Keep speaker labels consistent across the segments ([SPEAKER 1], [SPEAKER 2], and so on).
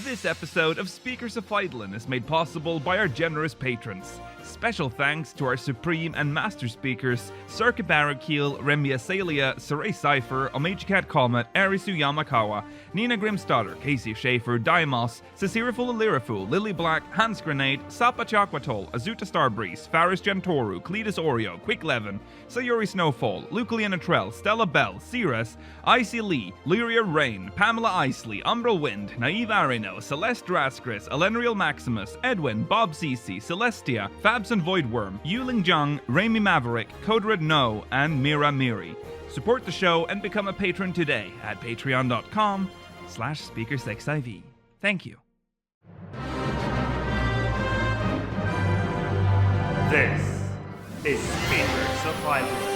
[SPEAKER 1] This episode of Speakers of Eidolon is made possible by our generous patrons. Special thanks to our Supreme and Master Speakers, Circa Barrakiel, Remy Asalia, Saray Cypher, Omejicat Comet, Arisu Yamakawa, Nina Grimstarter, Casey Schaefer, Daimos, Ceciriful Lyriful, Lily Black, Hans Grenade, Sapa Chakwatol, Azuta Starbreeze, Faris Gentoru, Cletus Oreo, Quick Levin, Sayuri Snowfall, Lucaliana Trell, Stella Bell, Cirrus, Icy Lee, Lyria Rain, Pamela Isley, Umbral Wind, Naive Arino, Celeste Draskris, Elenriel Maximus, Edwin, Bob Cici, Celestia, Fabs and Voidworm, Yuling Jung, Raimi Maverick, Codered No, and Mira Miri. Support the show and become a patron today at patreon.com/SpeakersXIV. Thank you.
[SPEAKER 2] This is Speakers of Eidolon.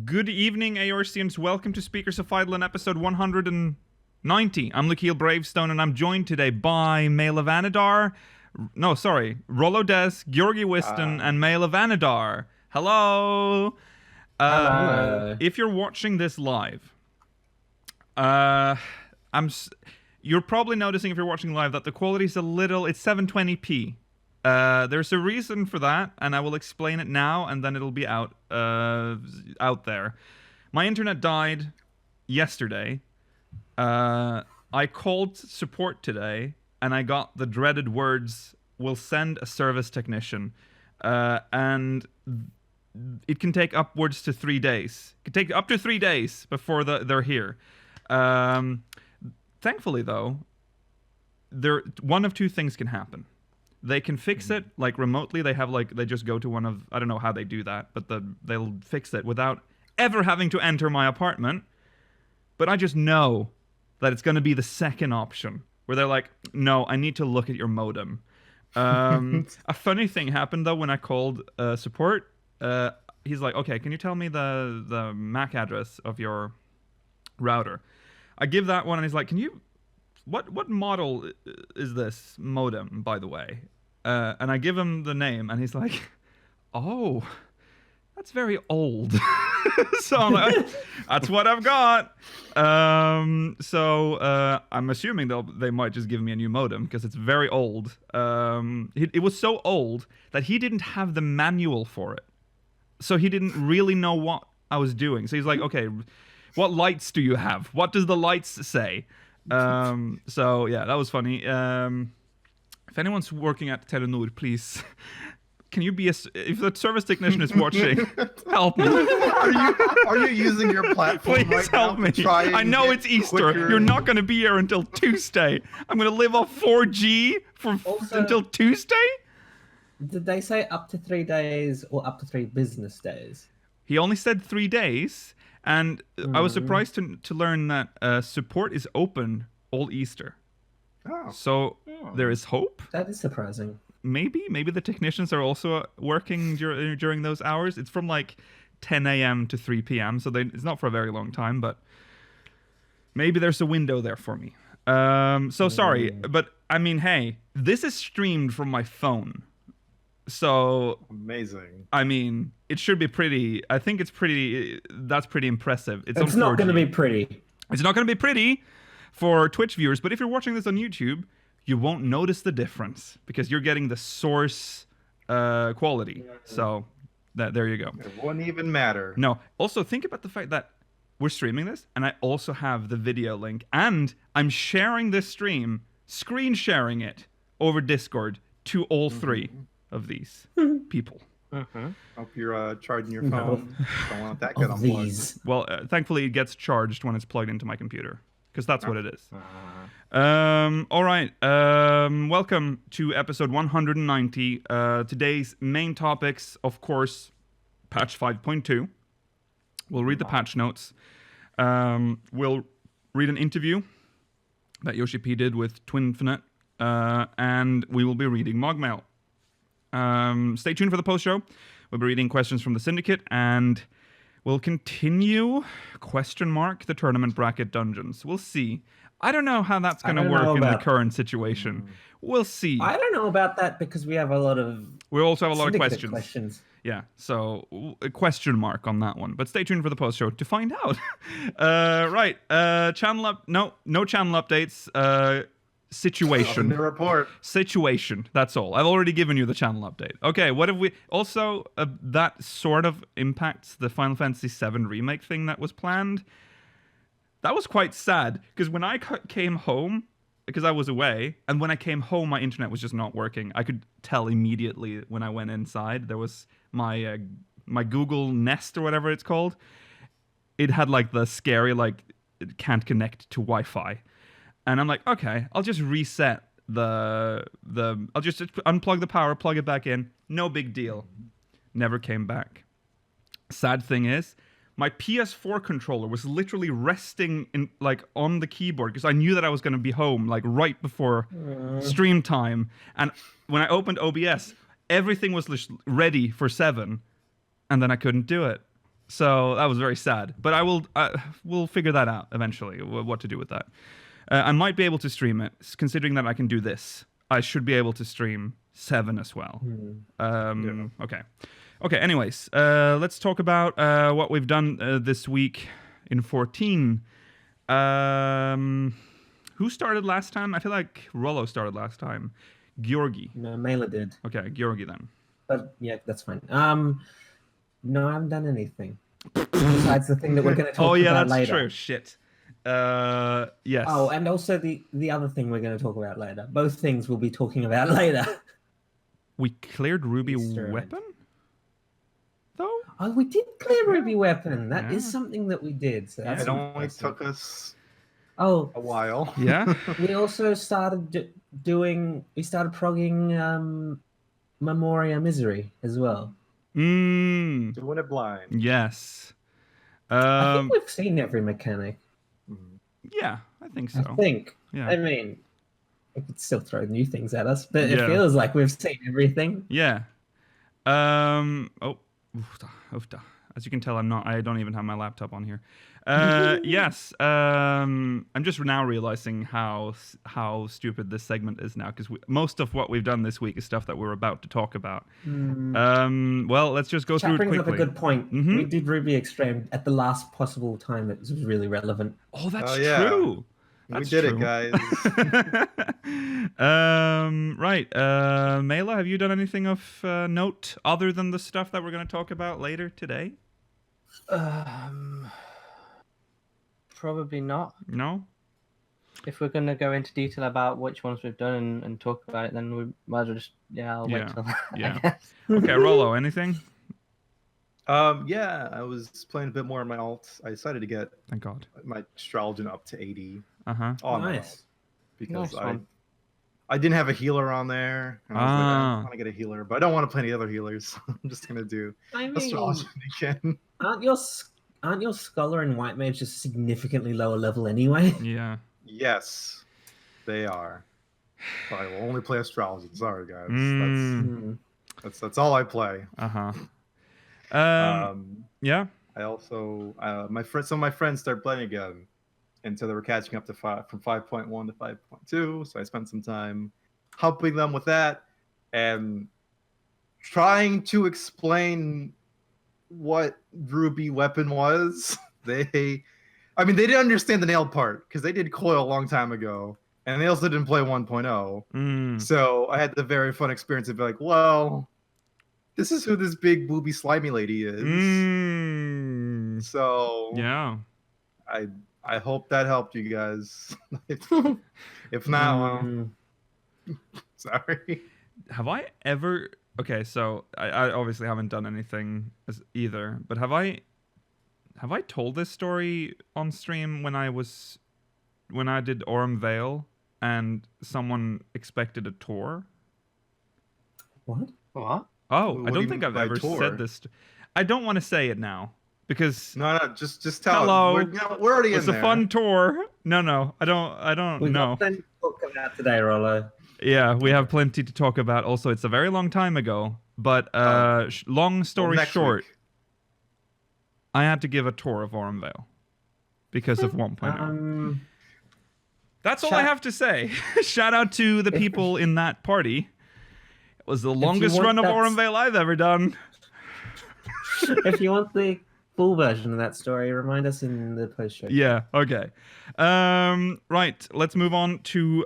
[SPEAKER 1] Good evening, Aorcians. Welcome to Speakers of Eidolon, episode 190. I'm Lukiel Bravestone, and I'm joined today by Mail of Anadar. No, sorry. Rollo Des, Georgi Wiston, and Mail of Anadar. Hello.
[SPEAKER 3] Hello.
[SPEAKER 1] If you're watching this live, you're probably noticing if you're watching live that the quality's a little. It's 720p. There's a reason for that, and I will explain it now, and then it'll be out there. My internet died yesterday. I called support today, and I got the dreaded words, "We'll send a service technician," and it can take upwards to 3 days. It can take up to 3 days before they're here. Thankfully, though, one of two things can happen. They can fix it like remotely. They just go to one of, I don't know how they do that, but they'll fix it without ever having to enter my apartment. But I just know that it's going to be the second option where they're like, no, I need to look at your modem. A funny thing happened though when I called support. He's like, okay, can you tell me the MAC address of your router? I give that one and he's like, What model is this modem, by the way? And I give him the name, and he's like, oh, that's very old. So I'm like, that's what I've got. So I'm assuming they might just give me a new modem, because it's very old. It was so old that he didn't have the manual for it. So he didn't really know what I was doing. So he's like, okay, what lights do you have? What does the lights say? So yeah, that was funny. If anyone's working at Telenor, please, can you be if the service technician is watching, help me.
[SPEAKER 3] Are you using your platform
[SPEAKER 1] Please
[SPEAKER 3] right
[SPEAKER 1] help
[SPEAKER 3] now
[SPEAKER 1] me.
[SPEAKER 3] to try and
[SPEAKER 1] I know
[SPEAKER 3] get
[SPEAKER 1] it's Easter.
[SPEAKER 3] quicker?
[SPEAKER 1] You're not going to be here until Tuesday. I'm going to live off 4G until Tuesday?
[SPEAKER 4] Did they say up to 3 days or up to 3 business days?
[SPEAKER 1] He only said 3 days. And I was surprised to learn that support is open all Easter.
[SPEAKER 3] Oh.
[SPEAKER 1] So there is hope.
[SPEAKER 4] That is surprising.
[SPEAKER 1] Maybe the technicians are also working during those hours. It's from like 10 a.m. to 3 p.m. So it's not for a very long time, but maybe there's a window there for me. So sorry, but I mean, hey, this is streamed from my phone. So
[SPEAKER 3] amazing.
[SPEAKER 1] I mean, it should be pretty. I think it's pretty. That's pretty impressive.
[SPEAKER 4] It's not going to be pretty.
[SPEAKER 1] It's not going to be pretty for Twitch viewers. But if you're watching this on YouTube, you won't notice the difference because you're getting the source quality. So there you go.
[SPEAKER 3] It won't even matter.
[SPEAKER 1] No. Also, think about the fact that we're streaming this, and I also have the video link, and I'm sharing this stream, screen sharing it over Discord to all three of these people.
[SPEAKER 3] Hope you're charging your phone. Don't want that get unplugged.
[SPEAKER 1] Well, thankfully it gets charged when it's plugged into my computer, because that's what it is. All right. Welcome to episode 190. Today's main topics, of course, patch 5.2. We'll read the patch notes. We'll read an interview that Yoshi-P did with Twinfinite, and we will be reading Mogmail. Stay tuned for the post-show. We'll be reading questions from the Syndicate, and we'll continue, the tournament bracket dungeons. We'll see. I don't know how that's going to work in the current situation. We'll see.
[SPEAKER 4] I don't know about that because we have a lot of...
[SPEAKER 1] We also have a lot of
[SPEAKER 4] Syndicate
[SPEAKER 1] questions. Yeah, so a question mark on that one. But stay tuned for the post-show to find out. Right, no channel updates. Situation.
[SPEAKER 3] The report.
[SPEAKER 1] Situation. That's all. I've already given you the channel update. Okay, what have we... Also, that sort of impacts the Final Fantasy VII Remake thing that was planned. That was quite sad, because when I came home, because I was away, and when I came home, my internet was just not working. I could tell immediately when I went inside. There was my Google Nest, or whatever it's called. It had, like, the scary, like, it can't connect to Wi-Fi. And I'm like, okay, I'll just reset I'll just unplug the power, plug it back in. No big deal. Never came back. Sad thing is, my PS4 controller was literally resting on the keyboard because I knew that I was going to be home like right before stream time. And when I opened OBS, everything was ready for 7, and then I couldn't do it. So that was very sad. But we'll figure that out eventually, what to do with that. I might be able to stream it, considering that I can do this. I should be able to stream 7 as well. Okay. Okay, anyways, let's talk about what we've done this week in 14. Who started last time? I feel like Rollo started last time. Georgi.
[SPEAKER 4] No, Mela did.
[SPEAKER 1] Okay, Georgi then.
[SPEAKER 4] But yeah, that's fine. No, I haven't done anything. Besides the thing that we're going to talk about later. Oh yeah, that's
[SPEAKER 1] true. Shit. Yes.
[SPEAKER 4] Oh, and also the other thing we're going to talk about later. Both things we'll be talking about later.
[SPEAKER 1] We cleared Ruby Weapon? Though?
[SPEAKER 4] Oh, we did clear Ruby Weapon. That is something that we did. So that's
[SPEAKER 3] it only took us
[SPEAKER 4] a
[SPEAKER 3] while.
[SPEAKER 1] Yeah.
[SPEAKER 4] We also started progging Memoria Misera as well.
[SPEAKER 3] Doing it blind.
[SPEAKER 1] Yes.
[SPEAKER 4] I think we've seen every mechanic.
[SPEAKER 1] Yeah, I think so.
[SPEAKER 4] I think.
[SPEAKER 1] Yeah.
[SPEAKER 4] I mean, it could still throw new things at us, but it feels like we've seen everything.
[SPEAKER 1] Yeah. As you can tell, I don't even have my laptop on here. Yes. I'm just now realizing how stupid this segment is now, because most of what we've done this week is stuff that we're about to talk about. Well, let's just go through it quickly.
[SPEAKER 4] That brings up a good point. We did Ruby Extreme at the last possible time it was really relevant.
[SPEAKER 1] Oh, that's true.
[SPEAKER 3] We did it, guys.
[SPEAKER 1] Right. Mela, have you done anything of note other than the stuff that we're going to talk about later today?
[SPEAKER 5] Probably not.
[SPEAKER 1] No?
[SPEAKER 5] If we're going to go into detail about which ones we've done and talk about it, then we might as well just, I'll wait till I guess.
[SPEAKER 1] Okay, Rollo, anything?
[SPEAKER 3] Yeah, I was playing a bit more on my alt. I decided to get
[SPEAKER 1] Thank God.
[SPEAKER 3] my Stralgian up to 80.
[SPEAKER 4] Nice.
[SPEAKER 3] Because I didn't have a healer on there. And I was like, I want to get a healer, but I don't want to play any other healers. I'm just going to do Stralgian again.
[SPEAKER 4] Aren't your Scholar and White Mage just significantly lower level anyway?
[SPEAKER 1] Yeah.
[SPEAKER 3] Yes, they are. But I will only play Astrology. Sorry, guys. That's all I play.
[SPEAKER 1] Yeah.
[SPEAKER 3] I also some of my friends started playing again, and so they were catching up to from 5.1 to 5.2. So I spent some time helping them with that and trying to explain what Ruby Weapon was. They didn't understand the nail part because they did Coil a long time ago, and they also didn't play 1.0. So I had the very fun experience of being like, well, this is who this big booby slimy lady is. So
[SPEAKER 1] yeah,
[SPEAKER 3] I hope that helped you guys. If not, well, sorry.
[SPEAKER 1] Have I ever? Okay, so I obviously haven't done anything either, but have I told this story on stream when I did Aurum Vale and someone expected a tour?
[SPEAKER 4] What?
[SPEAKER 5] What?
[SPEAKER 1] Oh, I don't think I've ever said this. I don't want to say it now Because
[SPEAKER 3] No, just tell
[SPEAKER 1] hello,
[SPEAKER 3] him. We're already in
[SPEAKER 1] it's
[SPEAKER 3] there.
[SPEAKER 1] a fun tour. No, I don't
[SPEAKER 4] We've
[SPEAKER 1] know.
[SPEAKER 4] got plenty to talk about today, Rollo.
[SPEAKER 1] Yeah, we have plenty to talk about. Also, it's a very long time ago. But long story short, I had to give a tour of Auronvale because of 1.0. That's all I have to say. Shout out to the people in that party. It was the longest run of Auronvale I've ever done.
[SPEAKER 4] If you want the full version of that story, remind us in the post-show.
[SPEAKER 1] Yeah, okay. Right, let's move on to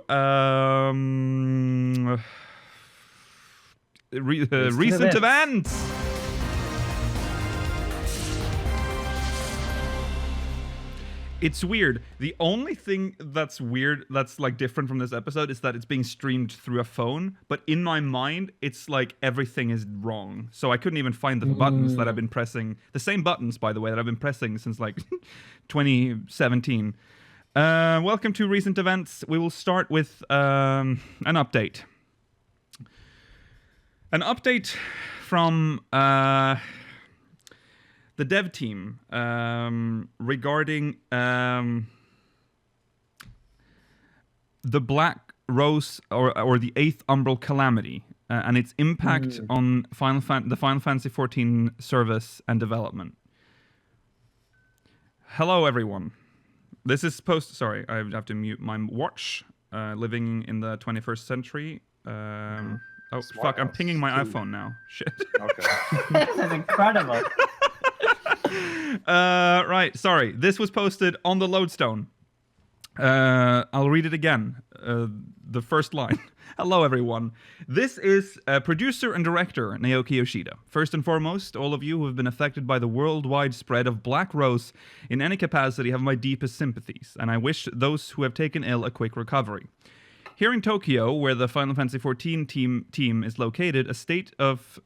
[SPEAKER 1] recent events. It's weird. The only thing that's weird, that's like different from this episode, is that it's being streamed through a phone. But in my mind, it's like everything is wrong. So I couldn't even find the buttons that I've been pressing. The same buttons, by the way, that I've been pressing since like 2017. Welcome to recent events. We will start with an update. An update from the dev team regarding the Black Rose or the 8th Umbral Calamity and its impact on the Final Fantasy XIV service and development. Hello, everyone. This is supposed. Sorry, I have to mute my watch. Living in the 21st century. Oh fuck! I'm pinging my iPhone now. Shit.
[SPEAKER 3] Okay.
[SPEAKER 5] This is incredible.
[SPEAKER 1] Right, sorry. This was posted on the Lodestone. I'll read it again. The first line. Hello, everyone. This is producer and director Naoki Yoshida. First and foremost, all of you who have been affected by the worldwide spread of Black Rose in any capacity have my deepest sympathies, and I wish those who have taken ill a quick recovery. Here in Tokyo, where the Final Fantasy XIV team is located, a state of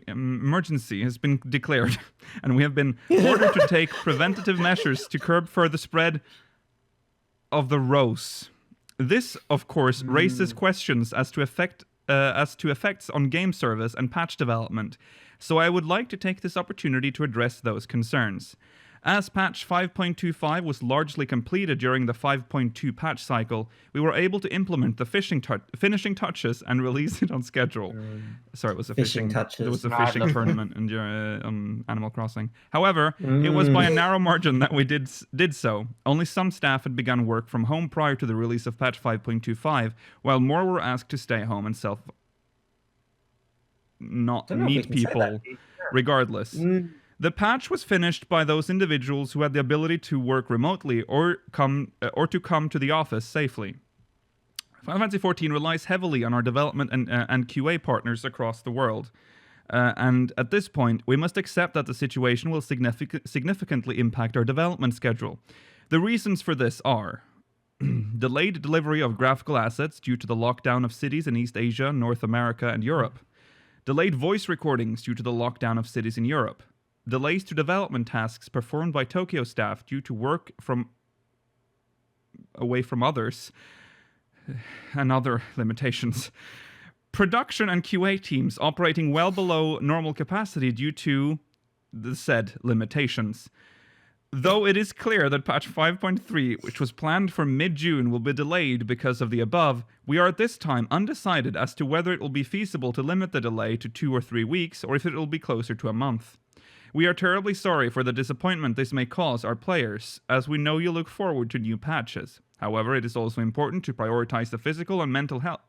[SPEAKER 1] emergency has been declared, and we have been ordered to take preventative measures to curb further spread of the rose. This, of course, raises questions as to effects on game service and patch development. So I would like to take this opportunity to address those concerns. As patch 5.25 was largely completed during the 5.2 patch cycle, we were able to implement the finishing touches and release it on schedule. Sorry, it was a fishing touches. It was a fishing tournament on Animal Crossing. However, it was by a narrow margin that we did so. Only some staff had begun work from home prior to the release of patch 5.25, while more were asked to stay home and not meet people regardless. The patch was finished by those individuals who had the ability to work remotely or to come to the office safely. Final Fantasy XIV relies heavily on our development and QA partners across the world. And at this point, we must accept that the situation will significantly impact our development schedule. The reasons for this are delayed delivery of graphical assets due to the lockdown of cities in East Asia, North America, and Europe. Delayed voice recordings due to the lockdown of cities in Europe. Delays to development tasks performed by Tokyo staff due to work away from others, and other limitations. Production and QA teams operating well below normal capacity due to the said limitations. Though it is clear that patch 5.3, which was planned for mid-June, will be delayed because of the above, we are at this time undecided as to whether it will be feasible to limit the delay to 2 or 3 weeks, or if it will be closer to a month. We are terribly sorry for the disappointment this may cause our players, as we know you look forward to new patches. However, it is also important to prioritize the physical and mental health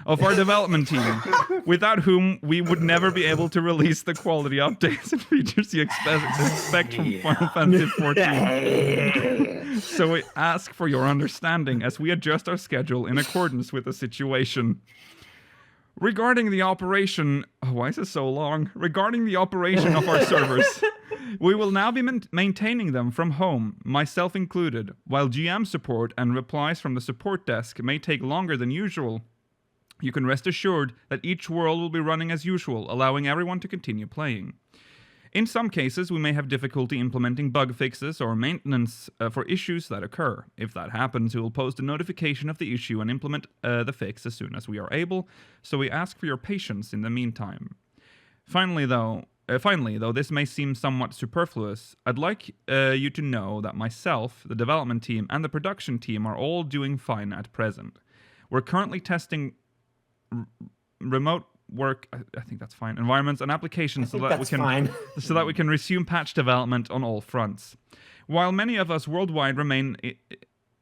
[SPEAKER 1] of our development team, without whom we would never be able to release the quality updates and features you expect from Final Fantasy XIV. So we ask for your understanding as we adjust our schedule in accordance with the situation. Regarding the operation... Oh, why is it so long? Regarding the operation of our servers, we will now be maintaining them from home, myself included, while GM support and replies from the support desk may take longer than usual. You can rest assured that each world will be running as usual, allowing everyone to continue playing. In some cases, we may have difficulty implementing bug fixes or maintenance for issues that occur. If that happens, we will post a notification of the issue and implement the fix as soon as we are able, so we ask for your patience in the meantime. Finally, though, this may seem somewhat superfluous. I'd like you to know that myself, the development team, and the production team are all doing fine at present. We're currently testing remote work. I think that's fine. Environments and applications so that we can resume patch development on all fronts. While many of us worldwide remain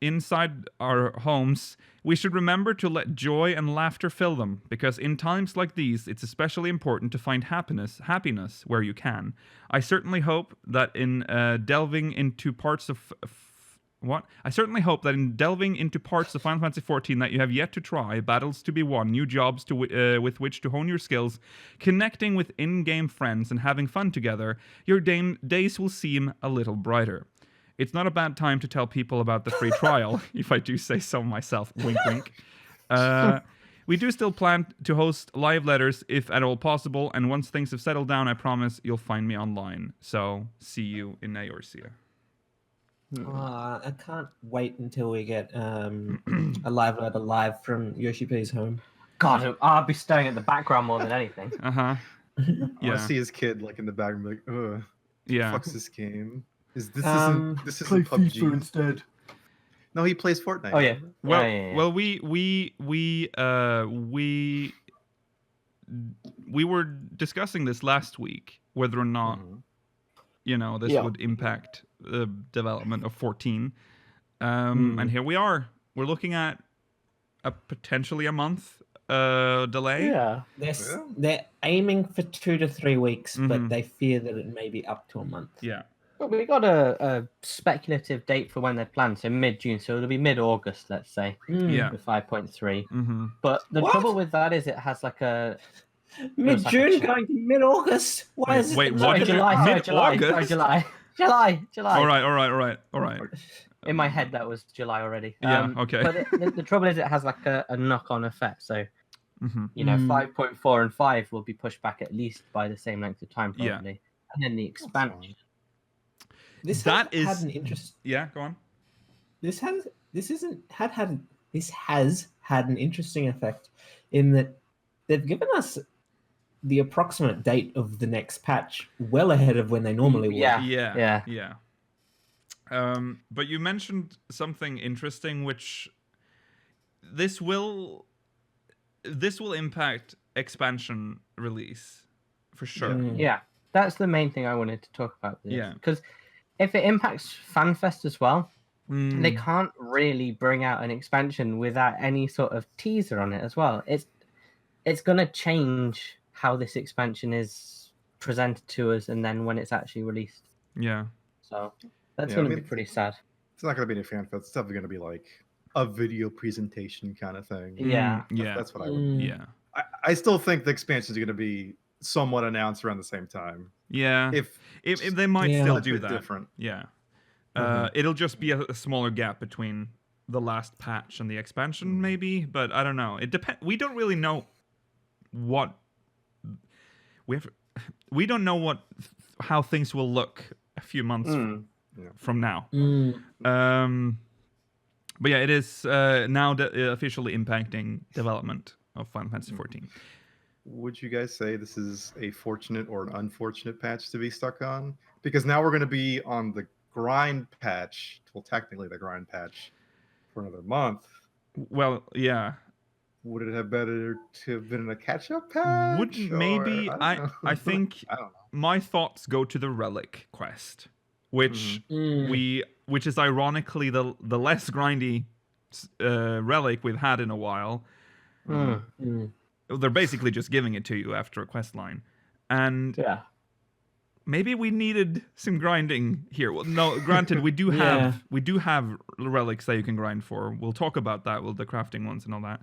[SPEAKER 1] inside our homes, we should remember to let joy and laughter fill them, because in times like these, it's especially important to find happiness where you can. I certainly hope that in delving into parts of Final Fantasy XIV that you have yet to try, battles to be won, new jobs with which to hone your skills, connecting with in-game friends and having fun together, your days will seem a little brighter. It's not a bad time to tell people about the free trial, if I do say so myself. Wink, wink. We do still plan to host live letters if at all possible, and once things have settled down, I promise you'll find me online. So, see you in Eorzea.
[SPEAKER 4] I can't wait until we get a live letter live from Yoshi-P's home.
[SPEAKER 5] God, I'll be staring at the background more than anything.
[SPEAKER 1] Uh-huh.
[SPEAKER 3] I see his kid like in the background, like, ugh.
[SPEAKER 1] Yeah.
[SPEAKER 3] Fuck's this game? This isn't PUBG
[SPEAKER 4] FIFA instead.
[SPEAKER 3] No, he plays Fortnite.
[SPEAKER 5] Oh yeah.
[SPEAKER 1] Well, we were discussing this last week, whether or not this would impact the development of 14. And here we are. We're looking at potentially a month delay.
[SPEAKER 5] Yeah.
[SPEAKER 4] They're aiming for 2 to 3 weeks, but they fear that it may be up to a month.
[SPEAKER 1] Yeah.
[SPEAKER 5] Well, we got a speculative date for when they plan, so mid-June, so it'll be mid-August, let's say.
[SPEAKER 1] Yeah.
[SPEAKER 5] With 5.3.
[SPEAKER 1] Mm-hmm.
[SPEAKER 5] But the trouble with that is it has like a
[SPEAKER 4] mid-June going to mid-August. Why is it?
[SPEAKER 1] Wait, what?
[SPEAKER 5] Mid-August? July.
[SPEAKER 1] All right.
[SPEAKER 5] In my head, that was July already.
[SPEAKER 1] Yeah. Okay.
[SPEAKER 5] But the trouble is, it has like a knock-on effect. So, 5.4 and 5 will be pushed back at least by the same length of time, probably.
[SPEAKER 1] Yeah.
[SPEAKER 5] And then the expansion.
[SPEAKER 4] This has had an interest.
[SPEAKER 1] Yeah, go on.
[SPEAKER 4] This has had an interesting effect in that they've given us the approximate date of the next patch well ahead of when they normally would.
[SPEAKER 1] Yeah. But you mentioned something interesting, which this will impact expansion release for sure.
[SPEAKER 5] Yeah, that's the main thing I wanted to talk about. Because if it impacts FanFest as well, they can't really bring out an expansion without any sort of teaser on it as well. It's going to change how this expansion is presented to us, and then when it's actually released. Yeah. So that's going to be pretty sad.
[SPEAKER 3] It's not going to be any FanFest. It's definitely going to be like a video presentation kind of thing.
[SPEAKER 5] Yeah.
[SPEAKER 3] That's what I would. Yeah. I still think the expansions are going to be somewhat announced around the same time.
[SPEAKER 1] Yeah. If they might still do that.
[SPEAKER 3] Different.
[SPEAKER 1] Yeah. It'll just be a smaller gap between the last patch and the expansion, maybe. But I don't know. It depends. We don't really know what we don't know how things will look a few months from now. But yeah, it is now officially impacting development of Final Fantasy XIV.
[SPEAKER 3] Would you guys say this is a fortunate or an unfortunate patch to be stuck on? Because now we're going to be on the grind patch, well, technically the grind patch, for another month.
[SPEAKER 1] Well, yeah.
[SPEAKER 3] Would it have better to have been a catch-up patch?
[SPEAKER 1] Maybe. I think
[SPEAKER 3] I don't know.
[SPEAKER 1] My thoughts go to the Relic quest, which is ironically the less grindy relic we've had in a while. They're basically just giving it to you after a quest line. And maybe we needed some grinding here. Well, no, granted, we do have relics that you can grind for. We'll talk about that with the crafting ones and all that.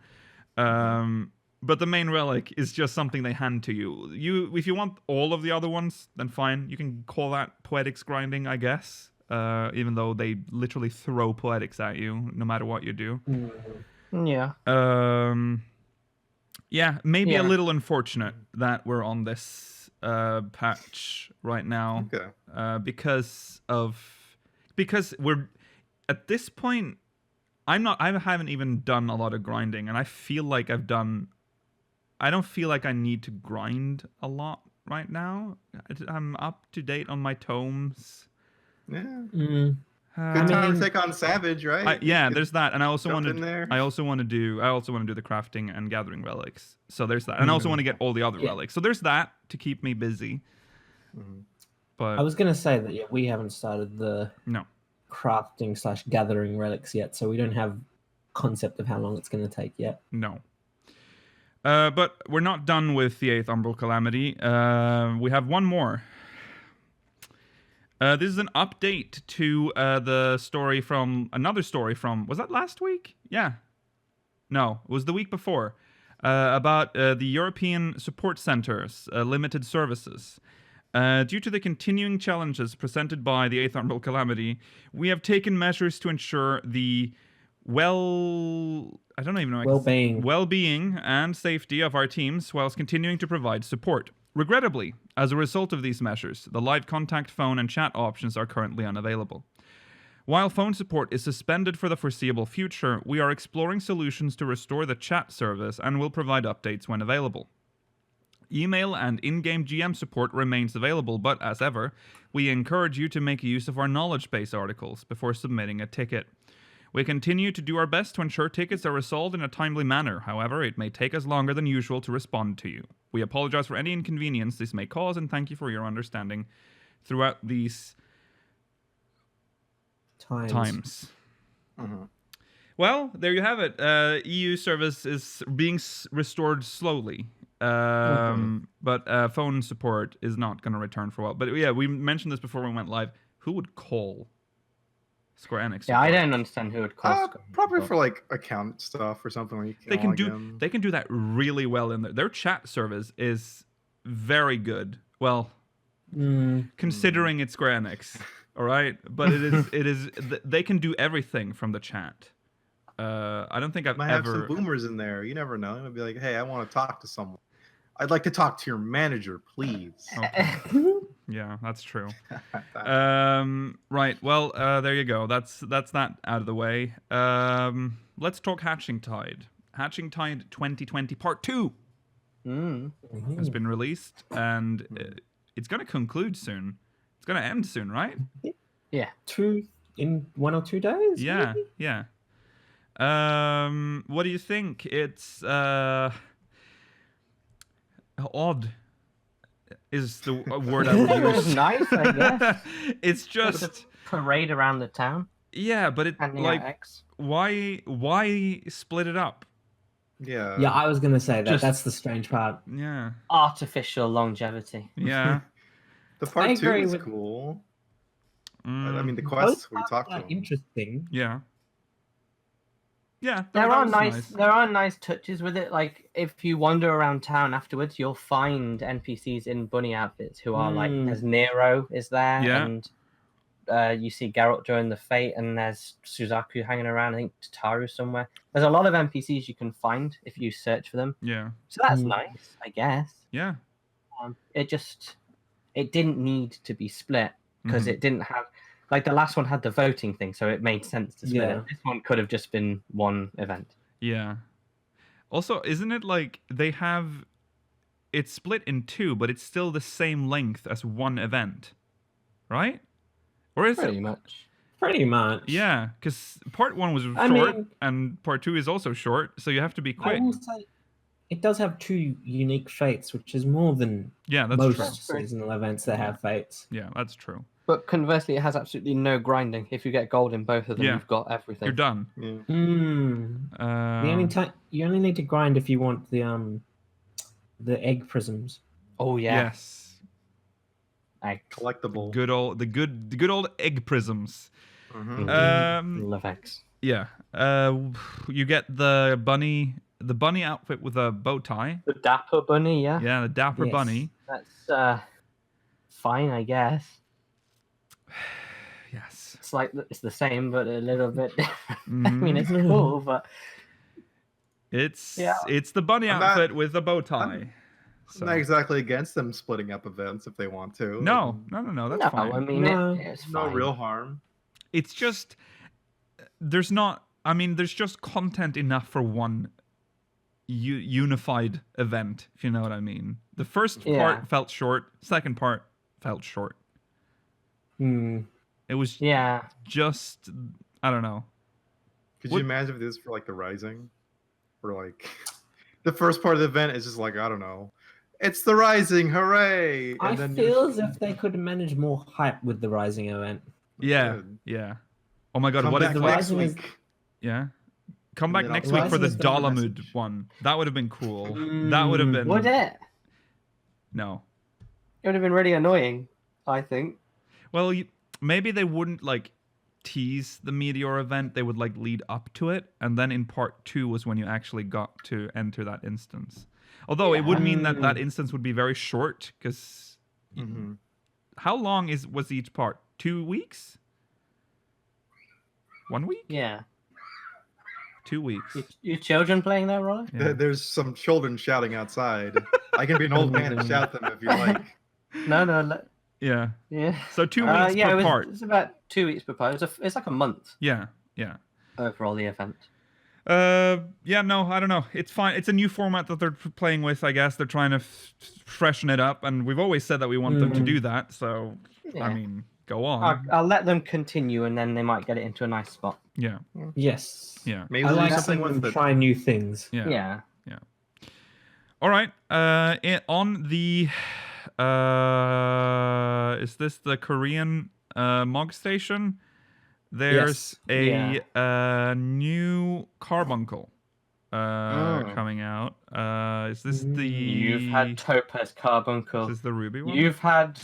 [SPEAKER 1] But the main relic is just something they hand to you. If you want all of the other ones, then fine. You can call that poetics grinding, I guess. Even though they literally throw poetics at you no matter what you do.
[SPEAKER 5] Yeah.
[SPEAKER 1] Maybe a little unfortunate that we're on this patch right now.
[SPEAKER 3] Okay.
[SPEAKER 1] Because we're at this point. I haven't even done a lot of grinding, and I feel like I don't feel like I need to grind a lot right now. I'm up to date on my tomes.
[SPEAKER 3] Yeah.
[SPEAKER 4] Mm.
[SPEAKER 3] Good time
[SPEAKER 4] mean-
[SPEAKER 3] to take on Savage, right? You could
[SPEAKER 1] There's that, and I also
[SPEAKER 3] jump
[SPEAKER 1] want
[SPEAKER 3] in there.
[SPEAKER 1] to. I also want to do the crafting and gathering relics. So there's that, and I also want to get all the other relics. So there's that to keep me busy.
[SPEAKER 3] Mhm.
[SPEAKER 1] But
[SPEAKER 4] I was going to say that we haven't started the
[SPEAKER 1] no,
[SPEAKER 4] crafting / gathering relics yet, so we don't have concept of how long it's going to take yet.
[SPEAKER 1] no. But we're not done with the 8th Umbral Calamity. We have one more. This is an update to the story from another story from, was that last week? Yeah. No, it was the week before. About the European Support Center's limited services. Due to the continuing challenges presented by the 8th Umbral Calamity, we have taken measures to ensure the well-being and safety of our teams whilst continuing to provide support. Regrettably, as a result of these measures, the live contact phone and chat options are currently unavailable. While phone support is suspended for the foreseeable future, we are exploring solutions to restore the chat service and will provide updates when available. Email and in-game GM support remains available, but as ever, we encourage you to make use of our knowledge base articles before submitting a ticket. We continue to do our best to ensure tickets are resolved in a timely manner. However, it may take us longer than usual to respond to you. We apologize for any inconvenience this may cause and thank you for your understanding throughout these times.
[SPEAKER 3] Mhm.
[SPEAKER 1] Well, there you have it. EU service is being restored slowly. But phone support is not going to return for a while. But yeah, we mentioned this before we went live. Who would call Square Enix?
[SPEAKER 5] Yeah, I don't understand who would call.
[SPEAKER 3] Probably for like account stuff or something. Where you
[SPEAKER 1] They can
[SPEAKER 3] log
[SPEAKER 1] do
[SPEAKER 3] in.
[SPEAKER 1] they can do that really well in there. Their chat service is very good. Well, considering it's Square Enix, all right. But it is they can do everything from the chat. I don't think I've
[SPEAKER 3] Might have
[SPEAKER 1] ever.
[SPEAKER 3] some boomers in there. You never know. It'll be like, hey, I want to talk to someone. I'd like to talk to your manager, please.
[SPEAKER 1] Okay. Yeah, that's true. Right. Well, there you go. That's that out of the way. Let's talk Hatching Tide. Hatching Tide 2020 Part 2 has been released, and it's going to conclude soon. It's going to end soon, right?
[SPEAKER 5] Yeah.
[SPEAKER 4] In 1 or 2 days?
[SPEAKER 1] Yeah,
[SPEAKER 4] maybe?
[SPEAKER 1] yeah. What do you think? It's odd is the word I would
[SPEAKER 5] It was
[SPEAKER 1] use.
[SPEAKER 5] nice, I guess.
[SPEAKER 1] It's just
[SPEAKER 5] Just parade around the town.
[SPEAKER 1] yeah, but it
[SPEAKER 5] Handing out
[SPEAKER 1] like
[SPEAKER 5] X.
[SPEAKER 1] why split it up?
[SPEAKER 3] Yeah.
[SPEAKER 4] Yeah, I was going to say that.
[SPEAKER 5] Just-
[SPEAKER 4] That's the strange part.
[SPEAKER 1] Yeah,
[SPEAKER 5] Artificial longevity.
[SPEAKER 1] yeah.
[SPEAKER 3] The part 2
[SPEAKER 4] agree
[SPEAKER 3] is
[SPEAKER 4] with-
[SPEAKER 3] cool.
[SPEAKER 1] Mm,
[SPEAKER 3] I mean, the
[SPEAKER 4] Both
[SPEAKER 3] quests we
[SPEAKER 4] parts
[SPEAKER 3] talked
[SPEAKER 4] are
[SPEAKER 3] to.
[SPEAKER 4] interesting.
[SPEAKER 1] yeah, yeah.
[SPEAKER 5] There
[SPEAKER 1] that
[SPEAKER 5] are
[SPEAKER 1] was
[SPEAKER 5] nice. There are nice touches with it. Like if you wander around town afterwards, you'll find NPCs in bunny outfits who are like. There's Nero is there,
[SPEAKER 1] Yeah.
[SPEAKER 5] and you see Geralt join the Fate, and there's Suzaku hanging around. I think Tataru somewhere. There's a lot of NPCs you can find if you search for them.
[SPEAKER 1] Yeah,
[SPEAKER 5] So that's nice, I guess.
[SPEAKER 1] yeah.
[SPEAKER 5] It didn't need to be split because it didn't have. Like the last one had the voting thing, so it made sense to split it. This one could have just been one event.
[SPEAKER 1] Yeah. Also, isn't it like they have it's split in 2, but it's still the same length as one event, right? Or is
[SPEAKER 5] Pretty
[SPEAKER 1] it?
[SPEAKER 5] much.
[SPEAKER 4] Pretty much.
[SPEAKER 1] Yeah, because part 1 was
[SPEAKER 4] I
[SPEAKER 1] short,
[SPEAKER 4] mean-
[SPEAKER 1] and part 2 is also short, so you have to be
[SPEAKER 4] I
[SPEAKER 1] quick.
[SPEAKER 4] will say it does have 2 unique fates, which is more than
[SPEAKER 1] Yeah, that's
[SPEAKER 4] most
[SPEAKER 1] true.
[SPEAKER 4] seasonal events that have fates.
[SPEAKER 1] Yeah, that's true.
[SPEAKER 5] But conversely, it has absolutely no grinding. If you get gold in both of them,
[SPEAKER 1] Yeah.
[SPEAKER 5] you've got everything.
[SPEAKER 1] You're done.
[SPEAKER 3] Yeah.
[SPEAKER 4] The only time you only need to grind if you want the egg prisms.
[SPEAKER 5] Oh yeah.
[SPEAKER 1] Yes.
[SPEAKER 5] Eggs.
[SPEAKER 3] Collectible.
[SPEAKER 1] Good old the good old egg prisms.
[SPEAKER 3] Mhm.
[SPEAKER 5] Love eggs.
[SPEAKER 1] Yeah. You get the bunny outfit with a bow tie.
[SPEAKER 5] The Dapper Bunny, yeah.
[SPEAKER 1] Yeah, the dapper
[SPEAKER 4] Yes.
[SPEAKER 1] bunny.
[SPEAKER 5] That's fine, I guess.
[SPEAKER 1] Yes.
[SPEAKER 5] It's like it's the same, but a little bit different. I
[SPEAKER 1] Mhm.
[SPEAKER 5] mean, it's cool, but
[SPEAKER 1] It's
[SPEAKER 5] Yeah.
[SPEAKER 1] it's the bunny
[SPEAKER 3] I'm not-
[SPEAKER 1] outfit with a bow tie.
[SPEAKER 3] I'm not exactly against them splitting up events if they want to.
[SPEAKER 1] No,
[SPEAKER 3] Like,
[SPEAKER 1] no, that's
[SPEAKER 5] no,
[SPEAKER 1] fine.
[SPEAKER 5] I mean,
[SPEAKER 4] No.
[SPEAKER 5] it's
[SPEAKER 3] no
[SPEAKER 5] fine.
[SPEAKER 3] real harm.
[SPEAKER 1] It's just there's not. I mean, there's just content enough for one unified event, if you know what I mean. The first part felt short. Second part felt short. It was just, I don't know.
[SPEAKER 3] Could you imagine if this was for like the Rising? Or like the first part of the event is just like, I don't know. It's the Rising, hooray!
[SPEAKER 4] I feel as if they could manage more hype with the Rising event.
[SPEAKER 1] Yeah. Oh my god, what if
[SPEAKER 4] the Rising week?
[SPEAKER 1] Yeah. Come back next week for the Dalamud one. That would have been cool. That would have been...
[SPEAKER 5] Would it?
[SPEAKER 1] No.
[SPEAKER 5] It would have been really annoying, I think.
[SPEAKER 1] Well, maybe they wouldn't, like, tease the Meteor event. They would, like, lead up to it. And then in part 2 was when you actually got to enter that instance. Although it would mean that that instance would be very short, because... How long was each part? 2 weeks? 1 week?
[SPEAKER 5] Yeah.
[SPEAKER 1] 2 weeks.
[SPEAKER 5] Your children playing that, Rolly?
[SPEAKER 1] Yeah.
[SPEAKER 3] There's some children shouting outside. I can be an old man and shout them if you like.
[SPEAKER 5] No.
[SPEAKER 1] Yeah.
[SPEAKER 5] Yeah.
[SPEAKER 1] So 2 weeks per part.
[SPEAKER 5] It's about 2 weeks per part. It's like a month.
[SPEAKER 1] Yeah.
[SPEAKER 5] Overall, the event.
[SPEAKER 1] No, I don't know. It's fine. It's a new format that they're playing with, I guess. They're trying to freshen it up, and we've always said that we want them to do that, so, I mean, go on.
[SPEAKER 5] I'll let them continue, and then they might get it into a nice spot.
[SPEAKER 1] Yeah.
[SPEAKER 4] Yes.
[SPEAKER 1] Yeah.
[SPEAKER 3] Maybe
[SPEAKER 4] I like
[SPEAKER 3] something
[SPEAKER 4] seeing
[SPEAKER 3] with
[SPEAKER 4] them try new things.
[SPEAKER 5] Yeah.
[SPEAKER 1] All right. On the... is this the Korean Mog Station? There's a new carbuncle coming out. Is this the...
[SPEAKER 5] You've had Topaz Carbuncle.
[SPEAKER 1] Is this the ruby one?
[SPEAKER 5] You've had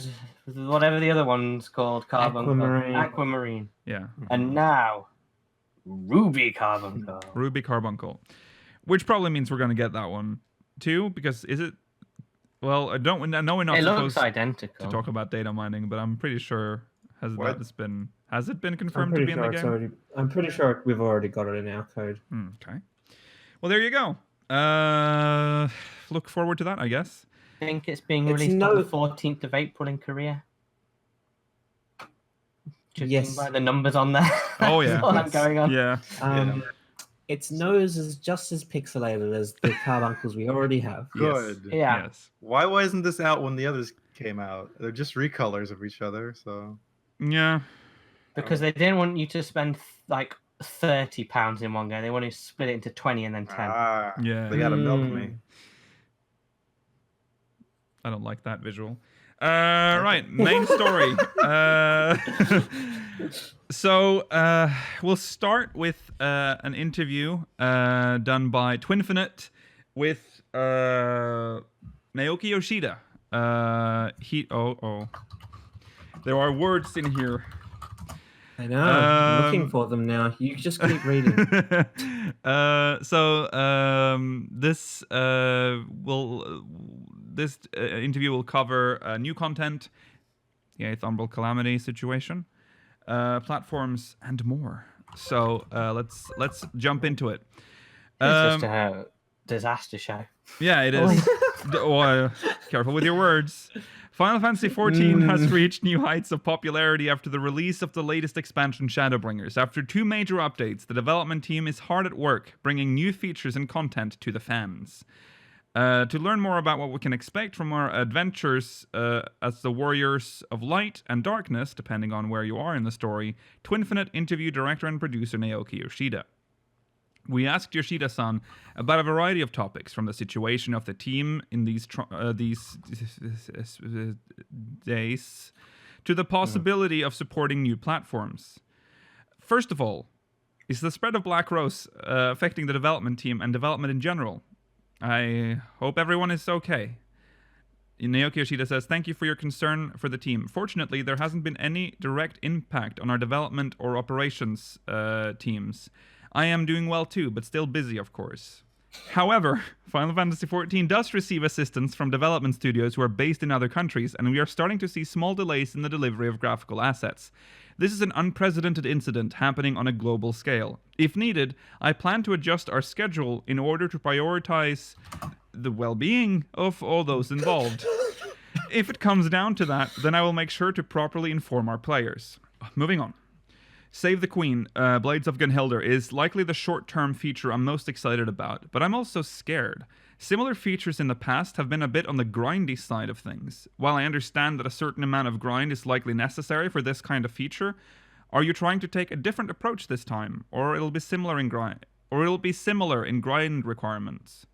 [SPEAKER 5] whatever the other one's called, Carbuncle. Aquamarine.
[SPEAKER 1] Yeah.
[SPEAKER 5] And now, Ruby Carbuncle.
[SPEAKER 1] Ruby Carbuncle. Which probably means we're going to get that one too, because is it... Well, I know we're not supposed
[SPEAKER 5] identical
[SPEAKER 1] to talk about data mining, but I'm pretty sure... Has it been confirmed to be in the game?
[SPEAKER 4] I'm pretty sure we've already got it in our code.
[SPEAKER 1] Okay. Well, there you go. Look forward to that, I guess.
[SPEAKER 5] I think it's being released on the 14th of April in Korea. Judging by the numbers on there.
[SPEAKER 1] Oh, yeah.
[SPEAKER 5] All I'm going on.
[SPEAKER 1] Yeah.
[SPEAKER 4] Its nose is just as pixelated as the carbuncles we already have.
[SPEAKER 3] Good.
[SPEAKER 1] Yes.
[SPEAKER 5] Yeah.
[SPEAKER 1] Yes.
[SPEAKER 3] Why wasn't this out when the others came out? They're just recolors of each other, so...
[SPEAKER 1] Yeah.
[SPEAKER 5] Because they didn't want you to spend like £30 in one go. They wanted to split it into 20 and then 10.
[SPEAKER 1] Yeah.
[SPEAKER 3] They gotta milk me.
[SPEAKER 1] I don't like that visual. Right, main story. So we'll start with an interview done by Twinfinite with Naoki Yoshida. There are words in here.
[SPEAKER 4] I know. I'm looking for them now. You just keep reading.
[SPEAKER 1] This interview will cover new content, the 8th Umbral Calamity situation, platforms, and more. So let's jump into it.
[SPEAKER 5] It's just a disaster show.
[SPEAKER 1] Yeah, it is. Careful with your words. Final Fantasy XIV has reached new heights of popularity after the release of the latest expansion, Shadowbringers. After 2 major updates, the development team is hard at work, bringing new features and content to the fans. To learn more about what we can expect from our adventures as the Warriors of Light and Darkness, depending on where you are in the story, Twinfinite interviewed director and producer Naoki Yoshida. We asked Yoshida-san about a variety of topics, from the situation of the team in these days to the possibility of supporting new platforms. First of all, is the spread of Black Rose affecting the development team and development in general? I hope everyone is okay. Naoki Yoshida says, "Thank you for your concern for the team. Fortunately, there hasn't been any direct impact on our development or operations teams. I am doing well too, but still busy, of course. However, Final Fantasy XIV does receive assistance from development studios who are based in other countries, and we are starting to see small delays in the delivery of graphical assets. This is an unprecedented incident happening on a global scale. If needed, I plan to adjust our schedule in order to prioritize the well-being of all those involved. If it comes down to that, then I will make sure to properly inform our players." Moving on. Save the Queen, Blades of Gunnhildr, is likely the short-term feature I'm most excited about, but I'm also scared. Similar features in the past have been a bit on the grindy side of things. While I understand that a certain amount of grind is likely necessary for this kind of feature, are you trying to take a different approach this time, or it'll be similar in grind requirements?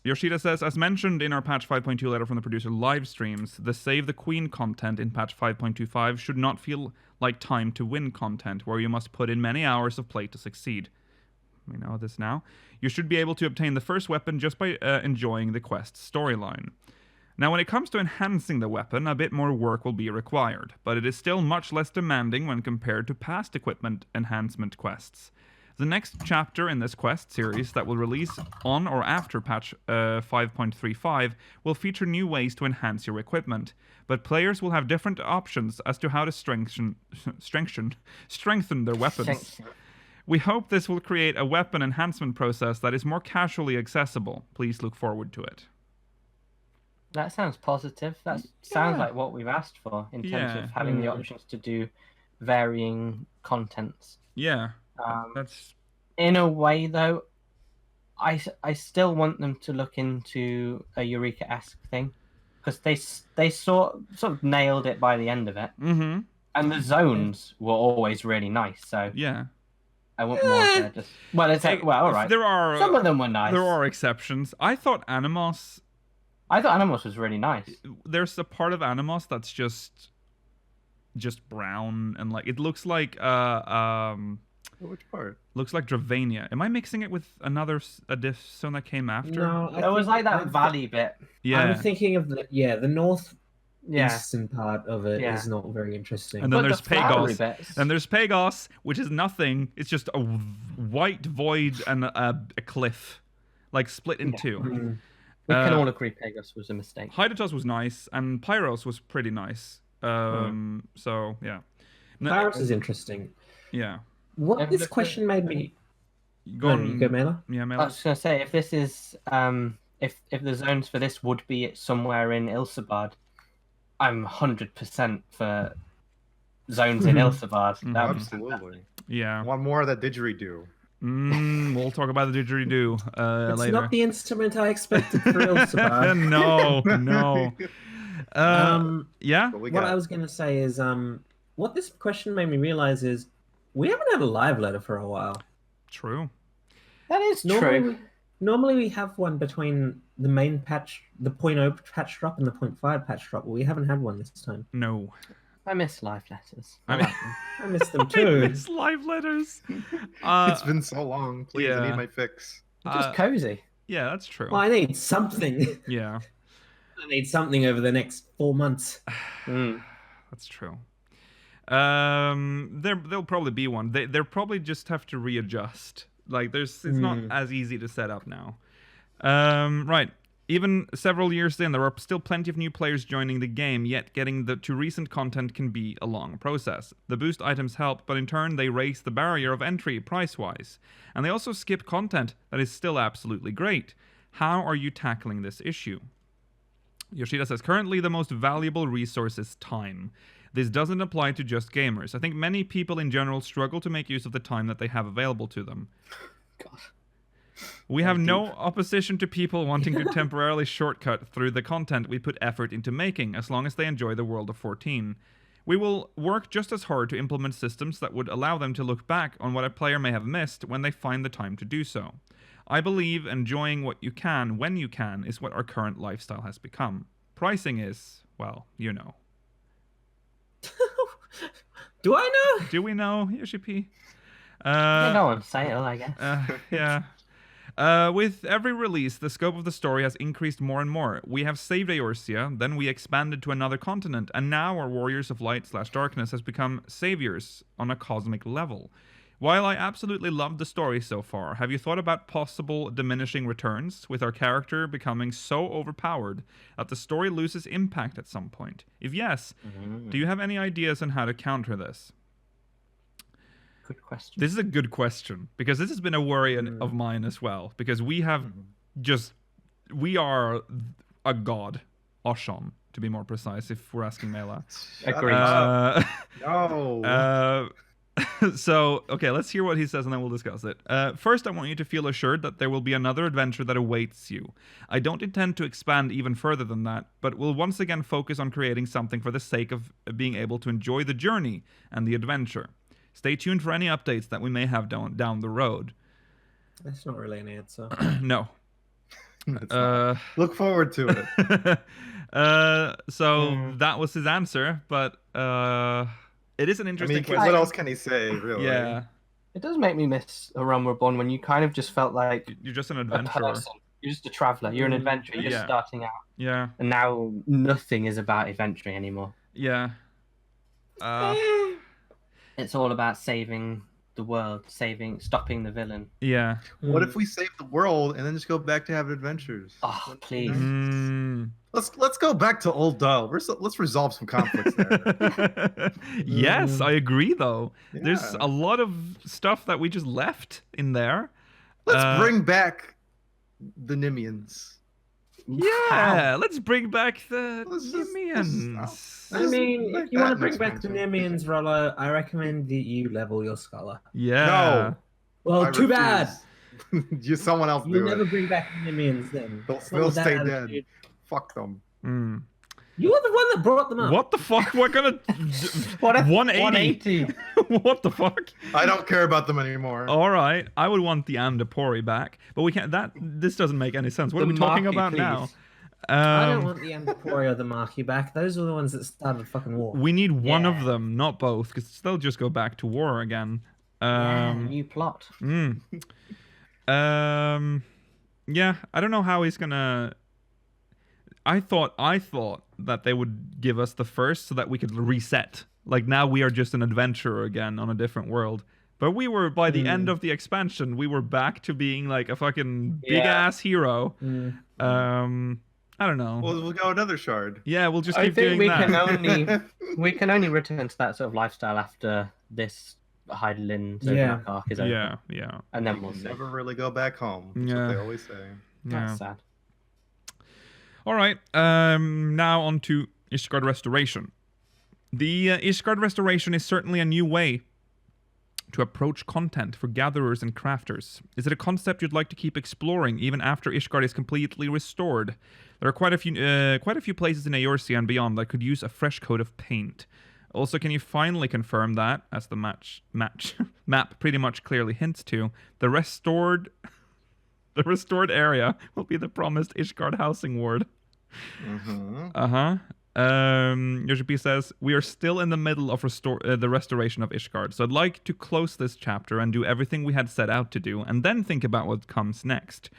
[SPEAKER 1] Yoshida says, as mentioned in our patch 5.2 letter from the producer live streams, the Save the Queen content in patch 5.25 should not feel like time to win content, where you must put in many hours of play to succeed. We know this now. You should be able to obtain the first weapon just by enjoying the quest storyline. Now, when it comes to enhancing the weapon, a bit more work will be required, but it is still much less demanding when compared to past equipment enhancement quests. The next chapter in this quest series that will release on or after patch 5.35 will feature new ways to enhance your equipment, but players will have different options as to how to strengthen their weapons. We hope this will create a weapon enhancement process that is more casually accessible. Please look forward to it.
[SPEAKER 5] That sounds positive. That sounds like what we've asked for in terms of having the options to do varying contents.
[SPEAKER 1] Yeah. That's
[SPEAKER 5] in a way, though. I still want them to look into a Eureka-esque thing, because they sort of nailed it by the end of it.
[SPEAKER 1] Mm-hmm.
[SPEAKER 5] And the zones were always really nice. So
[SPEAKER 1] yeah,
[SPEAKER 5] I want more to just. Well, it's like, well, all right.
[SPEAKER 1] There are
[SPEAKER 5] some of them were nice.
[SPEAKER 1] There are exceptions. I thought Animos
[SPEAKER 5] was really nice.
[SPEAKER 1] There's a part of Animos that's just brown and like it looks like
[SPEAKER 3] Which part?
[SPEAKER 1] Looks like Dravania. Am I mixing it with another zone that came after?
[SPEAKER 4] No,
[SPEAKER 5] it was like that valley bit.
[SPEAKER 1] Yeah.
[SPEAKER 4] I'm thinking of the northeastern part of it is not very interesting.
[SPEAKER 1] And then there's Pagos. And there's Pagos, which is nothing. It's just a white void and a cliff, like split in two.
[SPEAKER 4] Mm-hmm.
[SPEAKER 5] We can all agree Pagos was a mistake.
[SPEAKER 1] Hydatos was nice, and Pyros was pretty nice. So yeah.
[SPEAKER 4] Pyros is interesting.
[SPEAKER 1] Yeah.
[SPEAKER 4] What this question made me
[SPEAKER 1] go on.
[SPEAKER 4] You go, Mela?
[SPEAKER 1] Yeah, Mela.
[SPEAKER 5] I was gonna say, if this is if the zones for this would be somewhere in Ilsabard, I'm 100% for zones in Ilsabard.
[SPEAKER 3] Absolutely.
[SPEAKER 1] Yeah.
[SPEAKER 3] One more of that didgeridoo.
[SPEAKER 1] We'll talk about the didgeridoo
[SPEAKER 4] it's
[SPEAKER 1] later.
[SPEAKER 4] Not the instrument I expected for Ilsabard.
[SPEAKER 1] No. Yeah.
[SPEAKER 4] What I was gonna say is what this question made me realize is we haven't had a live letter for a while.
[SPEAKER 1] True.
[SPEAKER 5] That is true.
[SPEAKER 4] Normally we have one between the main patch, the 0.0 patch drop and the 0.5 patch drop, but we haven't had one this time.
[SPEAKER 1] No.
[SPEAKER 5] I miss live letters.
[SPEAKER 1] I
[SPEAKER 4] miss them too.
[SPEAKER 1] I miss live letters.
[SPEAKER 3] It's been so long. Please, I need my fix.
[SPEAKER 5] Just cozy.
[SPEAKER 1] Yeah, that's true.
[SPEAKER 4] Well, I need something.
[SPEAKER 1] Yeah.
[SPEAKER 4] I need something over the next 4 months.
[SPEAKER 1] That's true. There'll probably be one. They'll probably just have to readjust. Like it's not as easy to set up now. Right. Even several years in, there are still plenty of new players joining the game, yet getting to recent content can be a long process. The boost items help, but in turn they raise the barrier of entry price-wise. And they also skip content that is still absolutely great. How are you tackling this issue? Yoshida says, currently the most valuable resource is time. This doesn't apply to just gamers. I think many people in general struggle to make use of the time that they have available to them.
[SPEAKER 5] God.
[SPEAKER 1] We have no opposition to people wanting to temporarily shortcut through the content we put effort into making, as long as they enjoy the world of 14. We will work just as hard to implement systems that would allow them to look back on what a player may have missed when they find the time to do so. I believe enjoying what you can when you can is what our current lifestyle has become. Pricing is, well, you know.
[SPEAKER 4] Do I know?
[SPEAKER 1] Do we know, Yoshi-P?
[SPEAKER 5] Go on sale, I guess.
[SPEAKER 1] Yeah. With every release, the scope of the story has increased more and more. We have saved Eorzea, then we expanded to another continent, and now our Warriors of Light/Darkness has become saviors on a cosmic level. While I absolutely loved the story so far, have you thought about possible diminishing returns, with our character becoming so overpowered that the story loses impact at some point? If yes, do you have any ideas on how to counter this?
[SPEAKER 5] Good question.
[SPEAKER 1] This is a good question, because this has been a worry of mine as well, because we have we are a god, Oshon, to be more precise, if we're asking Mela.
[SPEAKER 5] Agreed.
[SPEAKER 3] No.
[SPEAKER 1] So, okay, let's hear what he says and then we'll discuss it. First, I want you to feel assured that there will be another adventure that awaits you. I don't intend to expand even further than that, but will once again focus on creating something for the sake of being able to enjoy the journey and the adventure. Stay tuned for any updates that we may have down the road.
[SPEAKER 4] That's not really an answer.
[SPEAKER 1] No.
[SPEAKER 3] It's not. Look forward to it.
[SPEAKER 1] So that was his answer, but it is an interesting question.
[SPEAKER 3] What else can he say, really?
[SPEAKER 1] Yeah.
[SPEAKER 5] It does make me miss A Realm Reborn when you kind of just felt like
[SPEAKER 1] You're just an
[SPEAKER 5] a
[SPEAKER 1] adventurer.
[SPEAKER 5] person. You're just a traveler. You're an adventurer. You're just starting out.
[SPEAKER 1] Yeah.
[SPEAKER 5] And now nothing is about adventuring anymore.
[SPEAKER 1] Yeah.
[SPEAKER 5] It's all about saving the world, stopping the villain.
[SPEAKER 1] Yeah.
[SPEAKER 3] What if we save the world and then just go back to have adventures?
[SPEAKER 5] Oh, please.
[SPEAKER 3] Let's go back to old Dull. Let's resolve some conflicts there.
[SPEAKER 1] Yes, I agree though.
[SPEAKER 3] Yeah.
[SPEAKER 1] There's a lot of stuff that we just left in there.
[SPEAKER 3] Let's bring back the Nimians.
[SPEAKER 1] Yeah, let's bring back the
[SPEAKER 3] Let's
[SPEAKER 1] Nimians.
[SPEAKER 4] I mean,
[SPEAKER 3] make
[SPEAKER 4] if you
[SPEAKER 3] that
[SPEAKER 4] want to
[SPEAKER 3] an
[SPEAKER 4] bring back the
[SPEAKER 3] expansion.
[SPEAKER 4] Nimians, Rollo, I recommend that you level your scholar.
[SPEAKER 1] Yeah.
[SPEAKER 3] No.
[SPEAKER 4] Well,
[SPEAKER 3] I
[SPEAKER 4] too bad.
[SPEAKER 3] refuse. Just someone else
[SPEAKER 4] You'll
[SPEAKER 3] do
[SPEAKER 4] never
[SPEAKER 3] it.
[SPEAKER 4] bring back the Nimians then.
[SPEAKER 3] They'll
[SPEAKER 4] It's not with that
[SPEAKER 3] stay
[SPEAKER 4] attitude.
[SPEAKER 3] dead. Fuck them.
[SPEAKER 1] Mm.
[SPEAKER 4] You were the one that brought them up.
[SPEAKER 1] What the fuck? We're gonna
[SPEAKER 5] What a
[SPEAKER 1] 180.
[SPEAKER 5] 180.
[SPEAKER 1] What the fuck?
[SPEAKER 3] I don't care about them anymore.
[SPEAKER 1] All right, I would want the Amdapori back, but we can't. This doesn't make any sense. What
[SPEAKER 5] The
[SPEAKER 1] are we talking
[SPEAKER 5] Marquis,
[SPEAKER 1] about
[SPEAKER 5] please.
[SPEAKER 1] now?
[SPEAKER 4] I don't want the Ambipori or the Marquis back. Those were the ones that started the fucking war.
[SPEAKER 1] We need one
[SPEAKER 5] Yeah.
[SPEAKER 1] of them, not both, because they'll just go back to war again.
[SPEAKER 5] New plot.
[SPEAKER 1] Yeah, I don't know how he's gonna. I thought that they would give us the first so that we could reset. Like now we are just an adventurer again on a different world. But we were by the end of the expansion, we were back to being like a fucking big ass hero. I don't know.
[SPEAKER 3] Well, we'll go another shard.
[SPEAKER 1] Yeah, we'll just
[SPEAKER 5] I
[SPEAKER 1] keep
[SPEAKER 5] think
[SPEAKER 1] doing
[SPEAKER 5] we
[SPEAKER 1] that.
[SPEAKER 5] we can only return to that sort of lifestyle after this Heidelin
[SPEAKER 4] Yeah.
[SPEAKER 5] arc is over.
[SPEAKER 1] Yeah.
[SPEAKER 5] And then we'll see.
[SPEAKER 3] Never really go back home. That's
[SPEAKER 1] Yeah.
[SPEAKER 3] what they always say.
[SPEAKER 1] Yeah.
[SPEAKER 5] That's sad.
[SPEAKER 1] All right. Now on to Ishgard Restoration. The Ishgard Restoration is certainly a new way to approach content for gatherers and crafters. Is it a concept you'd like to keep exploring even after Ishgard is completely restored? There are quite a few places in Eorzea and beyond that could use a fresh coat of paint. Also, can you finally confirm that, as the map pretty much clearly hints to, the restored area will be the promised Ishgard housing ward? Yoshi-P says, we are still in the middle of the restoration of Ishgard, so I'd like to close this chapter and do everything we had set out to do, and then think about what comes next.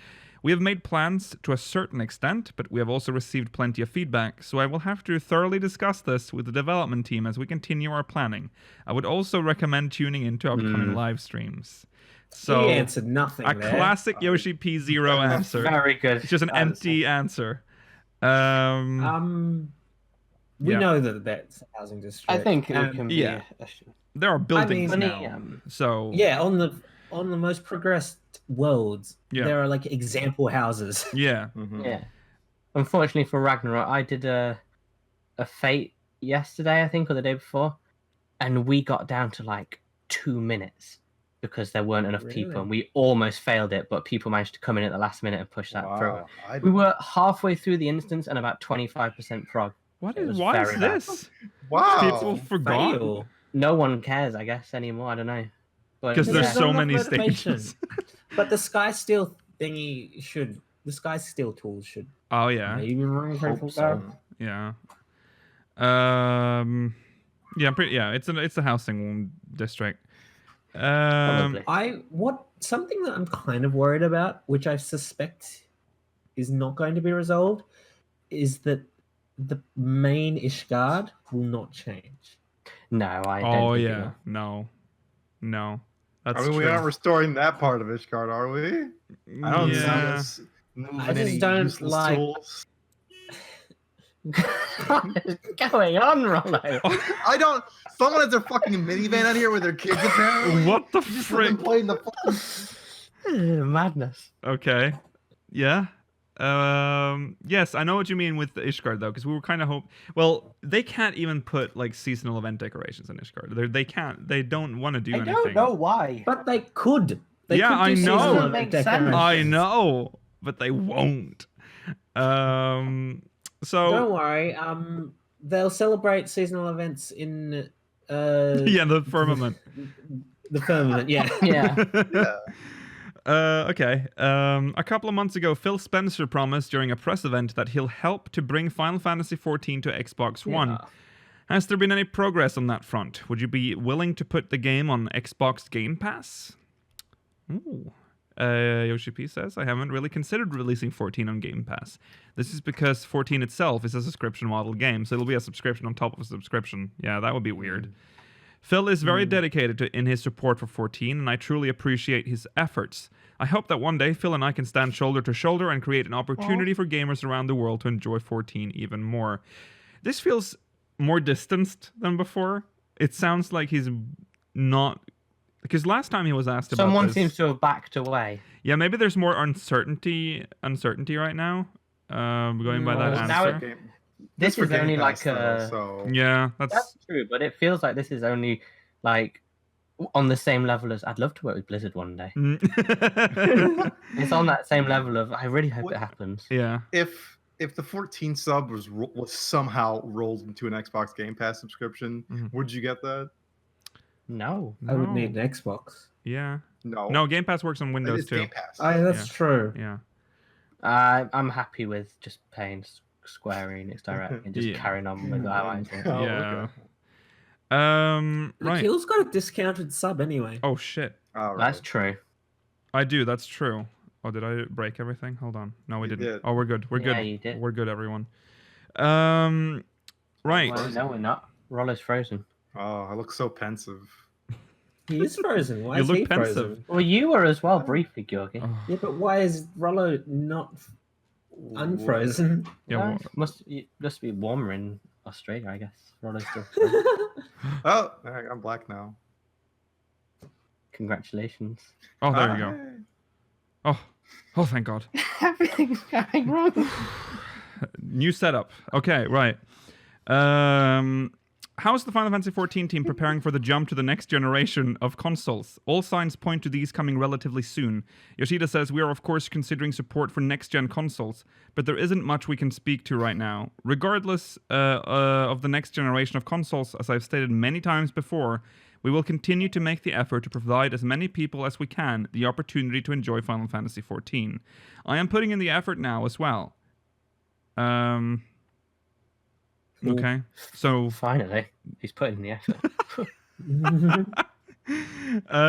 [SPEAKER 1] We have made plans to a certain extent, but we have also received plenty of feedback, so I will have to thoroughly discuss this with the development team as we continue our planning. I would also recommend tuning into upcoming live streams. So,
[SPEAKER 4] He answered nothing
[SPEAKER 1] a
[SPEAKER 4] there.
[SPEAKER 1] classic Yoshi-P zero answer.
[SPEAKER 5] Very good.
[SPEAKER 1] It's just an empty answer.
[SPEAKER 4] We
[SPEAKER 1] Yeah.
[SPEAKER 4] know that that's a housing district.
[SPEAKER 5] I think it can be
[SPEAKER 1] yeah. There are buildings
[SPEAKER 4] mean,
[SPEAKER 1] now. So
[SPEAKER 4] Yeah, on the most progressed worlds,
[SPEAKER 1] Yeah.
[SPEAKER 4] there are like example houses.
[SPEAKER 1] yeah.
[SPEAKER 5] Yeah. Unfortunately for Ragnarok, I did a fate yesterday, I think, or the day before, and we got down to like 2 minutes because there weren't enough people,
[SPEAKER 4] Really?
[SPEAKER 5] and we almost failed it, but people managed to come in at the last minute and push that through.
[SPEAKER 3] Wow.
[SPEAKER 5] We were halfway through the instance and about 25% prog.
[SPEAKER 1] Why
[SPEAKER 5] It was
[SPEAKER 1] is
[SPEAKER 5] very bad.
[SPEAKER 1] this?
[SPEAKER 3] Wow.
[SPEAKER 1] People forgot.
[SPEAKER 4] Fail.
[SPEAKER 5] No one cares, I guess, anymore. I don't know. But
[SPEAKER 1] Because there's
[SPEAKER 4] There's
[SPEAKER 1] so
[SPEAKER 4] not
[SPEAKER 1] many
[SPEAKER 4] enough motivation.
[SPEAKER 1] stages.
[SPEAKER 4] But the Skysteel thingy the Skysteel Tools should
[SPEAKER 1] Oh yeah.
[SPEAKER 4] maybe run
[SPEAKER 3] Hope
[SPEAKER 4] for
[SPEAKER 3] so.
[SPEAKER 1] Yeah. Yeah, it's a housing district.
[SPEAKER 5] Probably.
[SPEAKER 4] Something that I'm kind of worried about, which I suspect is not going to be resolved, is that the main Ishgard will not change.
[SPEAKER 5] No, I don't.
[SPEAKER 1] Oh
[SPEAKER 5] think it
[SPEAKER 1] yeah.
[SPEAKER 5] will.
[SPEAKER 1] No. That's
[SPEAKER 3] I mean,
[SPEAKER 1] true.
[SPEAKER 3] we aren't restoring that part of Ishgard, are we? I don't see
[SPEAKER 1] Yeah.
[SPEAKER 3] us moving
[SPEAKER 4] I just
[SPEAKER 3] any
[SPEAKER 4] don't
[SPEAKER 3] useless
[SPEAKER 4] like-
[SPEAKER 3] tools.
[SPEAKER 5] What is going on, Rollo?
[SPEAKER 3] I don't. Someone has their fucking minivan out here with their kids apparently.
[SPEAKER 1] What the
[SPEAKER 3] Just
[SPEAKER 1] frick?
[SPEAKER 3] playing the fucking.
[SPEAKER 5] Madness.
[SPEAKER 1] Okay. Yeah. Yes, I know what you mean with the Ishgard though, because we were kind of Well, they can't even put like seasonal event decorations in Ishgard. They can't. They don't want to do anything.
[SPEAKER 5] I don't know why.
[SPEAKER 4] But they could. They
[SPEAKER 1] Yeah,
[SPEAKER 4] could do
[SPEAKER 1] I know.
[SPEAKER 4] seasonal
[SPEAKER 5] Doesn't make sense.
[SPEAKER 4] decorations.
[SPEAKER 1] I know, but they won't. So
[SPEAKER 4] Don't worry. They'll celebrate seasonal events in.
[SPEAKER 1] yeah, the firmament.
[SPEAKER 4] The firmament. Yeah.
[SPEAKER 3] Yeah.
[SPEAKER 1] Okay. A couple of months ago, Phil Spencer promised during a press event that he'll help to bring Final Fantasy XIV to Xbox One.
[SPEAKER 4] Yeah.
[SPEAKER 1] Has there been any progress on that front? Would you be willing to put the game on Xbox Game Pass? Ooh. Yoshi-P says, I haven't really considered releasing 14 on Game Pass. This is because 14 itself is a subscription model game, so it'll be a subscription on top of a subscription. Yeah, that would be weird. Phil is very dedicated in his support for 14, and I truly appreciate his efforts. I hope that one day Phil and I can stand shoulder to shoulder and create an opportunity for gamers around the world to enjoy 14 even more. This feels more distanced than before. It sounds like he's not... Because last time he was asked about
[SPEAKER 5] Someone
[SPEAKER 1] this,
[SPEAKER 5] seems to have backed away.
[SPEAKER 1] yeah, maybe there's more uncertainty right now. Going by that
[SPEAKER 5] No, now
[SPEAKER 1] answer.
[SPEAKER 3] Game-
[SPEAKER 5] This
[SPEAKER 3] for
[SPEAKER 5] is
[SPEAKER 3] Game
[SPEAKER 5] only
[SPEAKER 3] Pass,
[SPEAKER 5] like
[SPEAKER 3] though,
[SPEAKER 5] a...
[SPEAKER 3] so
[SPEAKER 1] Yeah,
[SPEAKER 5] That's true, but it feels like this is only like on the same level as I'd love to work with Blizzard one day. It's on that same level of I really hope it happens.
[SPEAKER 1] yeah.
[SPEAKER 3] if the 14 sub was somehow rolled into an Xbox Game Pass subscription,
[SPEAKER 1] Mhm.
[SPEAKER 3] would you get that?
[SPEAKER 5] No.
[SPEAKER 4] I would
[SPEAKER 1] No.
[SPEAKER 4] need an Xbox.
[SPEAKER 1] Yeah.
[SPEAKER 3] No.
[SPEAKER 1] No, Game Pass works on Windows
[SPEAKER 3] it's
[SPEAKER 1] too.
[SPEAKER 3] Game Pass.
[SPEAKER 4] That's true.
[SPEAKER 1] Yeah.
[SPEAKER 5] I'm happy with just paying Square Enix Direct and just
[SPEAKER 1] Yeah.
[SPEAKER 5] carrying on with how I do.
[SPEAKER 3] Oh,
[SPEAKER 1] Yeah.
[SPEAKER 3] okay.
[SPEAKER 4] Look,
[SPEAKER 1] Right.
[SPEAKER 4] Hill's got a discounted sub anyway.
[SPEAKER 1] Oh shit.
[SPEAKER 3] All right.
[SPEAKER 5] That's true.
[SPEAKER 1] I do. That's true. Oh, did I break everything? Hold on. No, we
[SPEAKER 3] You
[SPEAKER 1] didn't.
[SPEAKER 3] did.
[SPEAKER 1] Oh, we're good. We're
[SPEAKER 5] Yeah,
[SPEAKER 1] good.
[SPEAKER 5] you did.
[SPEAKER 1] We're good, everyone. Right.
[SPEAKER 5] Well, no, we're not. Roller's frozen.
[SPEAKER 3] Oh, I look so pensive.
[SPEAKER 4] He is frozen. Why
[SPEAKER 1] You
[SPEAKER 4] is
[SPEAKER 1] look
[SPEAKER 4] he
[SPEAKER 1] pensive.
[SPEAKER 4] frozen?
[SPEAKER 5] Well, you were as well briefly, Georgie.
[SPEAKER 1] Oh,
[SPEAKER 4] Yeah, but why is Rollo not unfrozen?
[SPEAKER 1] yeah.
[SPEAKER 5] Well,
[SPEAKER 1] well,
[SPEAKER 5] it must be warmer in Australia, I guess. Roller's still frozen.
[SPEAKER 3] Oh, I'm black now.
[SPEAKER 5] Congratulations.
[SPEAKER 1] oh, there you go. Oh, oh, thank God.
[SPEAKER 5] Everything's going wrong.
[SPEAKER 1] New setup. Okay, right. How's the Final Fantasy XIV team preparing for the jump to the next generation of consoles? All signs point to these coming relatively soon. Yoshida says, we are of course considering support for next-gen consoles, but there isn't much we can speak to right now. Regardless of the next generation of consoles, as I've stated many times before, we will continue to make the effort to provide as many people as we can the opportunity to enjoy Final Fantasy XIV. I am putting in the effort now as well. Okay, so
[SPEAKER 5] Finally, he's putting the effort.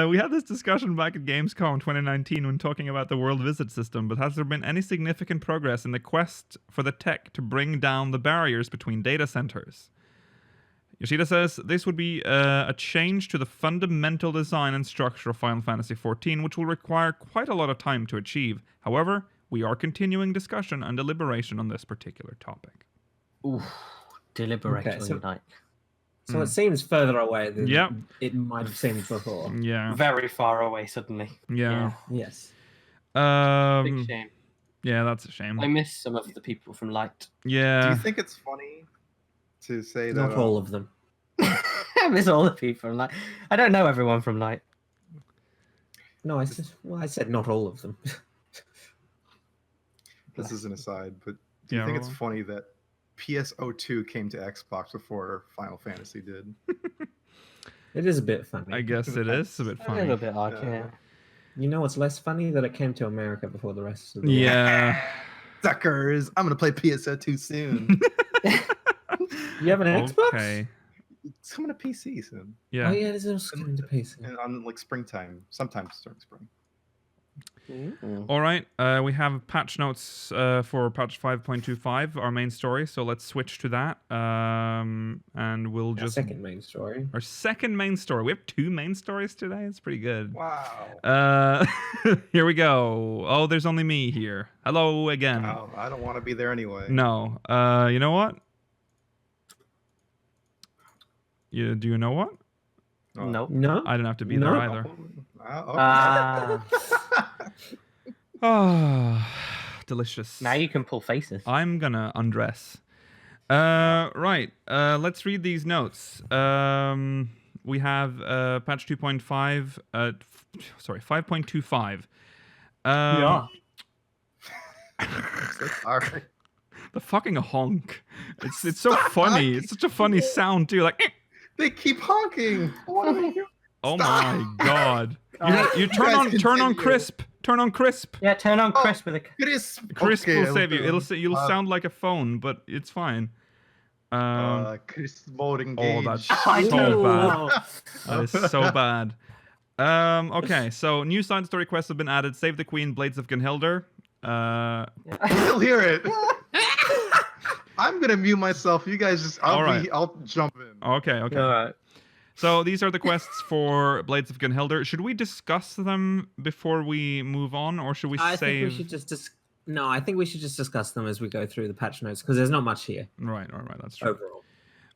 [SPEAKER 1] we had this discussion back at Gamescom 2019 when talking about the World Visit system, but has there been any significant progress in the quest for the tech to bring down the barriers between data centers? Yoshida says this would be a change to the fundamental design and structure of Final Fantasy XIV, which will require quite a lot of time to achieve. However, we are continuing discussion and deliberation on this particular topic.
[SPEAKER 5] Ooh, deliberate
[SPEAKER 4] Okay, so-
[SPEAKER 5] like.
[SPEAKER 4] So it seems further away than
[SPEAKER 1] Yep.
[SPEAKER 4] it might have seemed before.
[SPEAKER 1] Yeah,
[SPEAKER 5] Very far away suddenly.
[SPEAKER 1] yeah.
[SPEAKER 4] Yes.
[SPEAKER 5] Big shame.
[SPEAKER 1] Yeah, that's a shame.
[SPEAKER 5] I miss some of the people from Light.
[SPEAKER 3] Do
[SPEAKER 1] Yeah.
[SPEAKER 3] you think it's funny to say that?
[SPEAKER 4] Not all of them.
[SPEAKER 5] I miss all the people from Light. I don't know everyone from Light.
[SPEAKER 4] No, I said not all of them.
[SPEAKER 3] This is an aside, but do you
[SPEAKER 1] Yeah,
[SPEAKER 3] think it's
[SPEAKER 1] well-
[SPEAKER 3] funny that PSO2 came to Xbox before Final Fantasy did?
[SPEAKER 4] It is a bit funny.
[SPEAKER 1] I guess it is a bit
[SPEAKER 5] A little
[SPEAKER 1] funny.
[SPEAKER 5] bit like,
[SPEAKER 3] Yeah.
[SPEAKER 5] yeah.
[SPEAKER 4] You know what's less funny? That it came to America before the rest of the world.
[SPEAKER 1] Yeah.
[SPEAKER 3] Suckers! I'm gonna play PSO2 soon.
[SPEAKER 4] You have an Xbox?
[SPEAKER 1] Okay.
[SPEAKER 3] It's coming to PC soon,
[SPEAKER 1] Yeah.
[SPEAKER 4] Oh yeah, this is coming to PC.
[SPEAKER 3] and on like springtime, sometimes during spring.
[SPEAKER 1] All right. We have patch notes for patch 5.25, our main story. So let's switch to that. And we'll
[SPEAKER 4] Our
[SPEAKER 1] just
[SPEAKER 4] second main story.
[SPEAKER 1] our second main story. We have two main stories today. It's pretty good.
[SPEAKER 3] Wow.
[SPEAKER 1] Here we go. Oh, there's only me here. Hello again.
[SPEAKER 3] Oh, I don't want to be there anyway.
[SPEAKER 1] No. You know what? Do you know what?
[SPEAKER 3] Oh.
[SPEAKER 5] Nope.
[SPEAKER 4] No.
[SPEAKER 1] I didn't have to be
[SPEAKER 4] No.
[SPEAKER 1] there either.
[SPEAKER 3] Oh, okay.
[SPEAKER 5] Ah,
[SPEAKER 1] delicious.
[SPEAKER 5] Now you can pull faces.
[SPEAKER 1] I'm gonna undress. Right. Let's read these notes. We have patch 2.5. Sorry, 5.25.
[SPEAKER 5] Yeah.
[SPEAKER 3] Sorry.
[SPEAKER 1] The fucking honk. It's so funny. It's such a funny sound too. Like.
[SPEAKER 3] They keep honking.
[SPEAKER 1] Oh my god. You turn
[SPEAKER 3] guys
[SPEAKER 1] on
[SPEAKER 3] continue.
[SPEAKER 1] crisp. Turn on crisp.
[SPEAKER 5] Yeah, turn on Crisp with a.
[SPEAKER 3] Crisp.
[SPEAKER 1] Crisp
[SPEAKER 3] Okay,
[SPEAKER 1] will save you. You'll
[SPEAKER 3] Uh,
[SPEAKER 1] sound like a phone, but it's fine.
[SPEAKER 3] Crisp mode engaged.
[SPEAKER 1] Oh, that's
[SPEAKER 5] I
[SPEAKER 1] so
[SPEAKER 5] know.
[SPEAKER 1] bad. That is so bad. Okay, so new side story quests have been added. Save the Queen, Blades of Gunnhildr.
[SPEAKER 3] I still hear it. I'm gonna mute myself. You guys just. I'll jump in.
[SPEAKER 1] Okay.
[SPEAKER 5] All right.
[SPEAKER 1] So these are the quests for Blades of Gunnhildr. Should we discuss them before we move on, or should we
[SPEAKER 4] I
[SPEAKER 1] save?
[SPEAKER 4] think we should just No, I think we should just discuss them as we go through the patch notes because there's not much here
[SPEAKER 1] Right. That's true.
[SPEAKER 4] overall.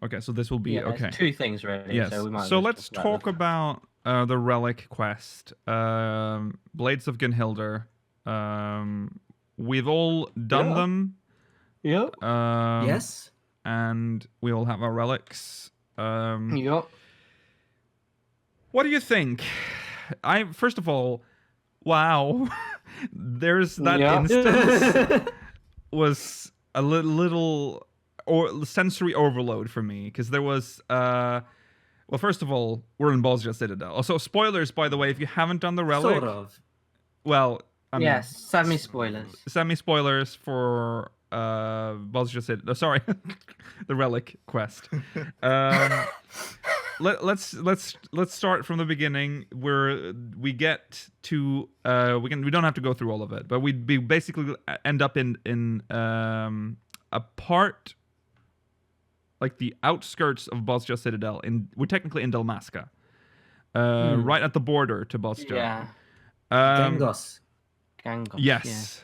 [SPEAKER 1] Okay, so this will be
[SPEAKER 5] Yeah,
[SPEAKER 1] okay.
[SPEAKER 5] there's two things really.
[SPEAKER 1] Yes.
[SPEAKER 5] So, we might as
[SPEAKER 1] So
[SPEAKER 5] well
[SPEAKER 1] let's
[SPEAKER 5] talk
[SPEAKER 1] talk
[SPEAKER 5] them.
[SPEAKER 1] about the Relic quest, Blades of Gunnhildr. We've all done
[SPEAKER 5] Yeah.
[SPEAKER 1] them.
[SPEAKER 5] Yep.
[SPEAKER 4] Yes.
[SPEAKER 1] And we all have our relics.
[SPEAKER 5] Yep.
[SPEAKER 1] What do you think? First of all, wow. There's that
[SPEAKER 5] Yeah.
[SPEAKER 1] instance was a little or sensory overload for me because there was well, first of all, we're in Bosnia Citadel. Also, spoilers, by the way, if you haven't done the relic.
[SPEAKER 4] Sort of.
[SPEAKER 1] Well, I mean,
[SPEAKER 5] Yes. Semi-spoilers.
[SPEAKER 1] semi-spoilers for Bosnia Citadel. Sorry, the relic quest. Let's start from the beginning where we get to we don't have to go through all of it, but we basically end up in a part like the outskirts of Bosnia Citadel. We're technically in Dalmasca, right at the border to Bosnia.
[SPEAKER 5] Yeah.
[SPEAKER 4] Gengos.
[SPEAKER 5] Gangos.
[SPEAKER 1] Yes.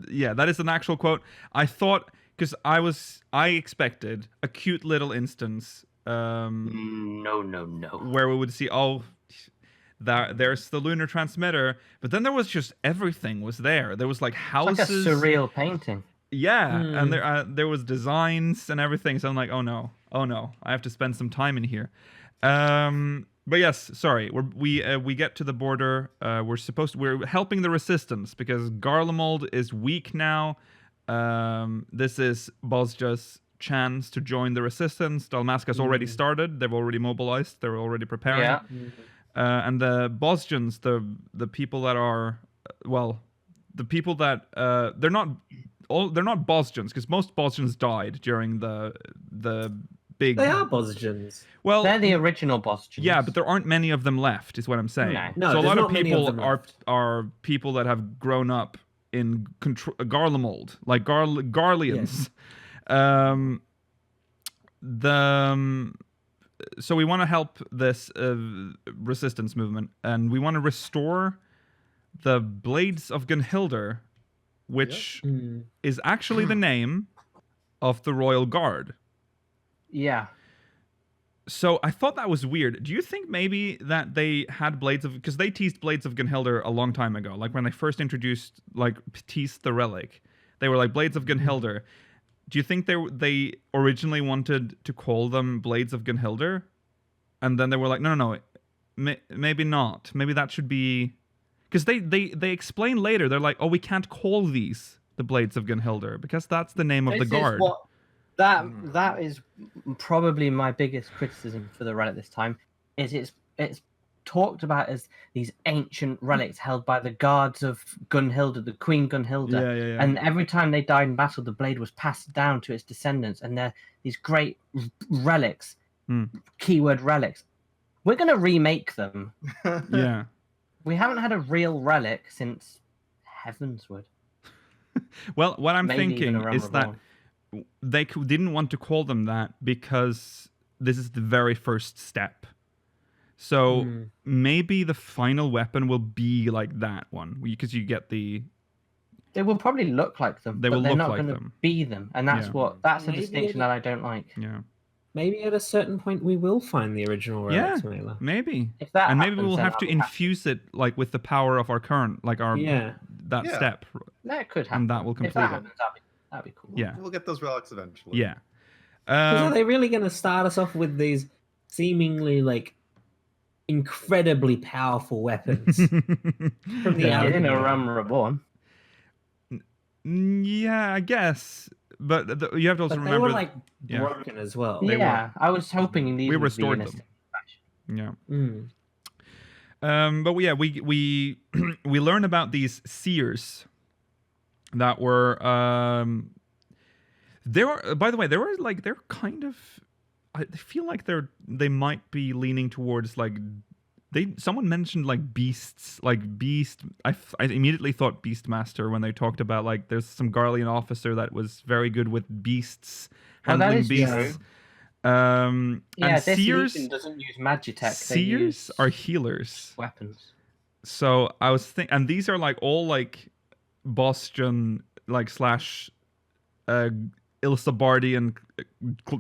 [SPEAKER 1] Yeah, that is an actual quote. I thought because I expected a cute little instance
[SPEAKER 5] No.
[SPEAKER 1] where we would see there's the lunar transmitter, but then there was just everything was there. There was like houses,
[SPEAKER 5] It's like a surreal painting.
[SPEAKER 1] yeah, and there was designs and everything. So I'm like, oh no, I have to spend some time in here. But yes, sorry, we get to the border. We're helping the resistance because Garlemald is weak now. This is Bosnia's chance to join the resistance. Dalmasca's already started. They've already mobilized. They're already preparing.
[SPEAKER 5] Yeah.
[SPEAKER 1] And the Bosnians, the people that are the people that they're not Bosnians because most Bosnians died during the big.
[SPEAKER 4] They are Bosnians.
[SPEAKER 1] Well,
[SPEAKER 5] They're the original Bosnians.
[SPEAKER 1] yeah, but there aren't many of them left, is what I'm saying.
[SPEAKER 5] No.
[SPEAKER 1] So a
[SPEAKER 4] there's
[SPEAKER 1] lot of
[SPEAKER 4] not many
[SPEAKER 1] people
[SPEAKER 4] them left.
[SPEAKER 1] are people that have grown up in Garlemald, like Garleans. So we want to help this resistance movement, and we want to restore the Blades of Gunnhildr, which is actually the name of the Royal Guard.
[SPEAKER 5] Yeah.
[SPEAKER 1] So I thought that was weird. Do you think maybe that they had because they teased Blades of Gunnhildr a long time ago, like when they first teased the relic, they were like Blades of Gunnhildr. Do you think they originally wanted to call them Blades of Gunnhildr, and then they were like, no, maybe not. Maybe that should be, because they explain later. They're like, oh, we can't call these the Blades of Gunnhildr because that's the name of the guard.
[SPEAKER 5] That is probably my biggest criticism for the relic this time. It's talked about as these ancient relics held by the guards of Gunnhildr, the Queen Gunnhildr.
[SPEAKER 1] Yeah.
[SPEAKER 5] And every time they died in battle, the blade was passed down to its descendants, and they're these great relics. Keyword relics. We're going to remake them.
[SPEAKER 1] Yeah.
[SPEAKER 5] We haven't had a real relic since Heavensward.
[SPEAKER 1] Well, what I'm
[SPEAKER 5] Maybe even
[SPEAKER 1] thinking
[SPEAKER 5] a Realm
[SPEAKER 1] is that
[SPEAKER 5] Reborn.
[SPEAKER 1] they didn't want to call them that because this is the very first step. So maybe the final weapon will be like that one, because you get the.
[SPEAKER 5] They will probably look like them,
[SPEAKER 1] They
[SPEAKER 5] but
[SPEAKER 1] will
[SPEAKER 5] they're
[SPEAKER 1] look
[SPEAKER 5] not
[SPEAKER 1] like
[SPEAKER 5] going to
[SPEAKER 1] them.
[SPEAKER 5] be them, and that's
[SPEAKER 1] Yeah.
[SPEAKER 5] that's a
[SPEAKER 4] Maybe
[SPEAKER 5] distinction that I don't like.
[SPEAKER 1] Yeah.
[SPEAKER 4] Maybe at a certain point we will find the original relics, Mela.
[SPEAKER 1] Maybe.
[SPEAKER 5] If that
[SPEAKER 1] And maybe
[SPEAKER 5] happens,
[SPEAKER 1] we'll
[SPEAKER 5] then
[SPEAKER 1] have to
[SPEAKER 5] I'll be happy.
[SPEAKER 1] infuse it like with the power of our current, like our that
[SPEAKER 3] Yeah.
[SPEAKER 1] step.
[SPEAKER 5] That could happen.
[SPEAKER 1] And that will
[SPEAKER 5] If
[SPEAKER 1] complete
[SPEAKER 5] that
[SPEAKER 1] it.
[SPEAKER 5] happens, that'd be cool.
[SPEAKER 1] Yeah.
[SPEAKER 3] We'll get those relics eventually.
[SPEAKER 1] Yeah.
[SPEAKER 4] 'Cause are they really going to start us off with these seemingly like incredibly powerful weapons from the
[SPEAKER 5] Yeah, in a
[SPEAKER 4] outset?
[SPEAKER 5] Rum Reborn.
[SPEAKER 1] Yeah, I guess. But you have to also
[SPEAKER 4] But they
[SPEAKER 1] remember.
[SPEAKER 4] were like
[SPEAKER 1] yeah.
[SPEAKER 4] broken as well.
[SPEAKER 1] They
[SPEAKER 5] Yeah, I was hoping these
[SPEAKER 1] We
[SPEAKER 5] would
[SPEAKER 1] restored
[SPEAKER 5] be in a
[SPEAKER 1] them.
[SPEAKER 5] stable fashion.
[SPEAKER 1] Yeah. But yeah, we we learn about these seers that were there are, by the way, there were like they're kind of, I feel like they might be leaning towards like someone mentioned like beasts, like beast. I immediately thought Beastmaster when they talked about like there's some Garlean officer that was very good with beasts, handling
[SPEAKER 5] is
[SPEAKER 1] beasts.
[SPEAKER 5] true. Yeah,
[SPEAKER 1] And
[SPEAKER 5] this
[SPEAKER 1] seers
[SPEAKER 5] Legion doesn't use Magitech.
[SPEAKER 1] seers are healers.
[SPEAKER 5] Weapons.
[SPEAKER 1] So I was thinking, and these are like all like Boston like slash Ilsabardian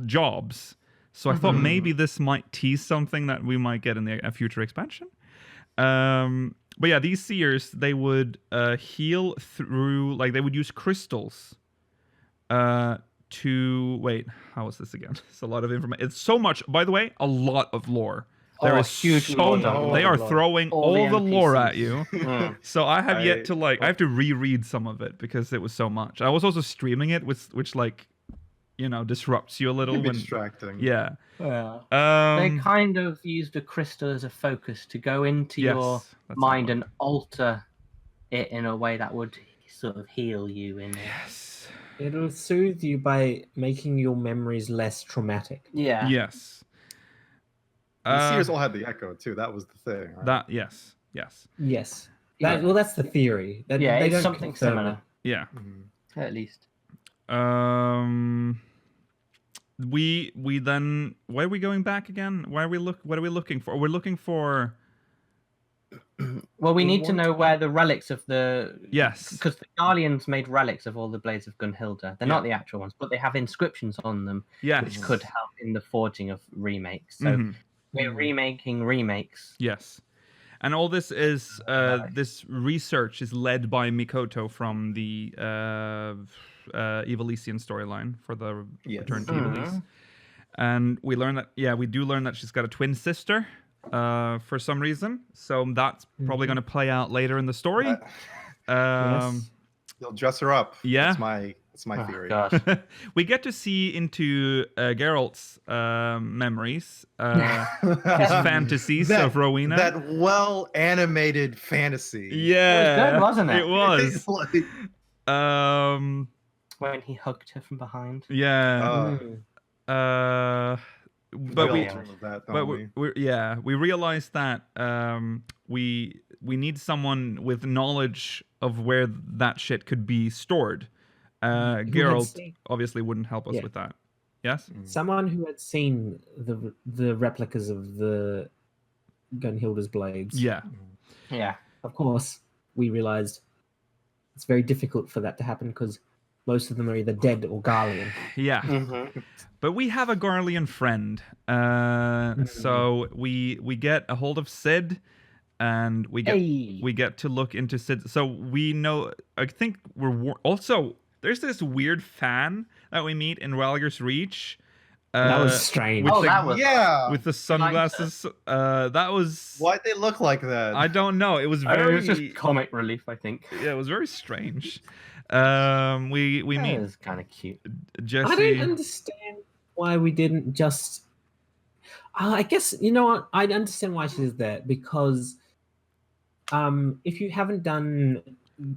[SPEAKER 1] jobs. So I thought maybe this might tease something that we might get in a future expansion. But yeah, these seers, they would heal through, like they would use crystals to, wait, how is this again? It's a lot of information. It's so much, by the way, a lot of lore. There is
[SPEAKER 5] huge
[SPEAKER 1] so
[SPEAKER 5] lore
[SPEAKER 1] much.
[SPEAKER 5] dump.
[SPEAKER 1] They are
[SPEAKER 4] Lore.
[SPEAKER 1] throwing
[SPEAKER 5] All
[SPEAKER 1] all
[SPEAKER 5] the
[SPEAKER 1] the lore
[SPEAKER 5] NPCs.
[SPEAKER 1] at you.
[SPEAKER 5] Mm.
[SPEAKER 1] So I have yet to I have to reread some of it because it was so much. I was also streaming it, which like, disrupts you a little.
[SPEAKER 3] It'd be
[SPEAKER 1] When,
[SPEAKER 3] distracting.
[SPEAKER 1] yeah.
[SPEAKER 5] They kind of used a crystal as a focus to go into your
[SPEAKER 1] yes, that's
[SPEAKER 5] mind
[SPEAKER 1] how it
[SPEAKER 5] and alter it in a way that would sort of heal you in it.
[SPEAKER 1] Yes.
[SPEAKER 4] It'll soothe you by making your memories less traumatic.
[SPEAKER 5] Yeah.
[SPEAKER 1] Yes.
[SPEAKER 3] The seers all had the echo too. That was the thing. Right?
[SPEAKER 1] That yes.
[SPEAKER 4] Yes.
[SPEAKER 5] Yeah.
[SPEAKER 4] Well, that's the theory.
[SPEAKER 5] Yeah,
[SPEAKER 4] They
[SPEAKER 5] it's
[SPEAKER 4] don't
[SPEAKER 5] something
[SPEAKER 4] confirm
[SPEAKER 5] similar,
[SPEAKER 4] it.
[SPEAKER 1] Yeah.
[SPEAKER 3] Mhm.
[SPEAKER 5] at least.
[SPEAKER 1] We then, why are we going back again? What are we looking for? We're looking for
[SPEAKER 5] Well, we
[SPEAKER 4] We
[SPEAKER 5] need to
[SPEAKER 4] want
[SPEAKER 5] know where the relics of the...
[SPEAKER 1] yes.
[SPEAKER 5] Because the Guardians made relics of all the Blades of Gunnhildr. They're not the actual ones, but they have inscriptions on them,
[SPEAKER 1] Yes.
[SPEAKER 5] which could help in the forging of remakes. So
[SPEAKER 1] Mhm.
[SPEAKER 5] we're remaking remakes.
[SPEAKER 1] Yes. And all this is this research is led by Mikoto from the Evilisian storyline for the
[SPEAKER 3] Yes.
[SPEAKER 1] Return to Evilise. And we learn that we do learn that she's got a twin sister for some reason. So that's probably going to play out later in the story.
[SPEAKER 4] Yes.
[SPEAKER 3] They'll dress her up.
[SPEAKER 1] Yeah.
[SPEAKER 3] That's my theory.
[SPEAKER 5] God.
[SPEAKER 1] We get to see into Geralt's memories, his fantasies of Rowena.
[SPEAKER 3] That well animated fantasy.
[SPEAKER 1] Yeah,
[SPEAKER 5] It was good, wasn't it?
[SPEAKER 1] It was.
[SPEAKER 3] Like,
[SPEAKER 5] When he hugged her from behind.
[SPEAKER 1] Yeah.
[SPEAKER 3] we
[SPEAKER 1] But
[SPEAKER 3] all
[SPEAKER 1] we,
[SPEAKER 3] love that,
[SPEAKER 1] but
[SPEAKER 3] don't we?
[SPEAKER 1] we realized that we need someone with knowledge of where that shit could be stored. Geralt obviously wouldn't help us with that. Yes.
[SPEAKER 4] Someone who had seen the replicas of the Gunnhildr's blades.
[SPEAKER 1] Yeah.
[SPEAKER 5] Yeah.
[SPEAKER 4] Of course, we realized it's very difficult for that to happen because most of them are either dead or Garlean.
[SPEAKER 1] Yeah.
[SPEAKER 5] Mm-hmm.
[SPEAKER 1] But we have a Garlean friend, so we get a hold of Sid, and we get to look into Sid. So we know. I think we're also there's this weird fan that we meet in Ralger's Reach.
[SPEAKER 4] That was strange.
[SPEAKER 1] with
[SPEAKER 5] Oh,
[SPEAKER 1] the-
[SPEAKER 5] that was...
[SPEAKER 3] Yeah.
[SPEAKER 1] with the sunglasses. That was.
[SPEAKER 3] Why'd they look like that?
[SPEAKER 1] I don't know. It was
[SPEAKER 5] It
[SPEAKER 1] very.
[SPEAKER 5] was just comic relief, I think.
[SPEAKER 1] Yeah, it was very strange. We
[SPEAKER 5] That
[SPEAKER 1] meet
[SPEAKER 5] was kind of cute.
[SPEAKER 1] Jesse.
[SPEAKER 4] I don't understand why we didn't just. I guess you know what? I understand why she's there because, if you haven't done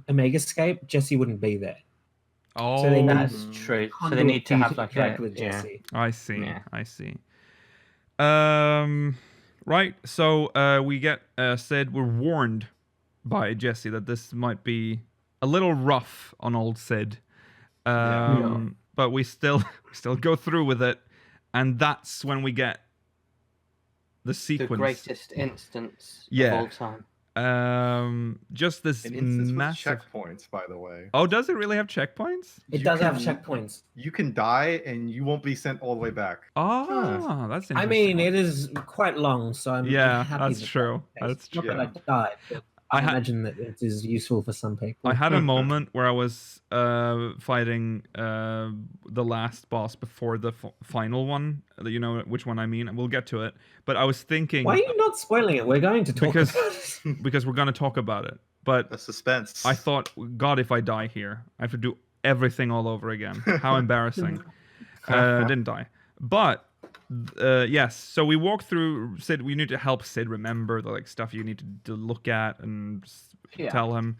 [SPEAKER 4] Omegascape, Jesse wouldn't be there.
[SPEAKER 1] Oh,
[SPEAKER 4] So they need-
[SPEAKER 5] That's true. So they need to have like
[SPEAKER 4] interact
[SPEAKER 5] a...
[SPEAKER 4] with
[SPEAKER 5] Yeah.
[SPEAKER 4] Jesse.
[SPEAKER 1] I see.
[SPEAKER 5] Yeah.
[SPEAKER 1] I see. Right. So we get said we're warned by Jesse that this might be a little rough on old Sid. But we still go through with it, and that's when we get the sequence.
[SPEAKER 5] The greatest instance
[SPEAKER 1] Yeah.
[SPEAKER 5] of all time.
[SPEAKER 1] Just this
[SPEAKER 3] An instance with
[SPEAKER 1] massive.
[SPEAKER 3] checkpoints, by the way.
[SPEAKER 1] Oh, does it really have checkpoints?
[SPEAKER 4] It
[SPEAKER 3] You
[SPEAKER 4] does have
[SPEAKER 3] can-
[SPEAKER 4] checkpoints.
[SPEAKER 3] You can die and you won't be sent all the way back.
[SPEAKER 1] Oh, that's interesting.
[SPEAKER 4] I mean, it is quite long, so I'm
[SPEAKER 1] Yeah,
[SPEAKER 4] happy
[SPEAKER 1] that's
[SPEAKER 4] that
[SPEAKER 1] true.
[SPEAKER 4] that's
[SPEAKER 1] That's
[SPEAKER 4] Not
[SPEAKER 1] true.
[SPEAKER 4] that I died, but I imagine that it is useful for some people.
[SPEAKER 1] I had a moment where I was fighting the last boss before the final one. You know which one I mean, and we'll get to it. But I was thinking,
[SPEAKER 4] why are you not spoiling it? We're going to talk
[SPEAKER 1] because
[SPEAKER 4] about it.
[SPEAKER 1] because we're going to talk about it. But
[SPEAKER 3] The suspense.
[SPEAKER 1] I thought, God, if I die here, I have to do everything all over again. How embarrassing. Didn't die. But yes, so we walked through Sid. We need to help Sid remember the stuff you need to look at and tell him.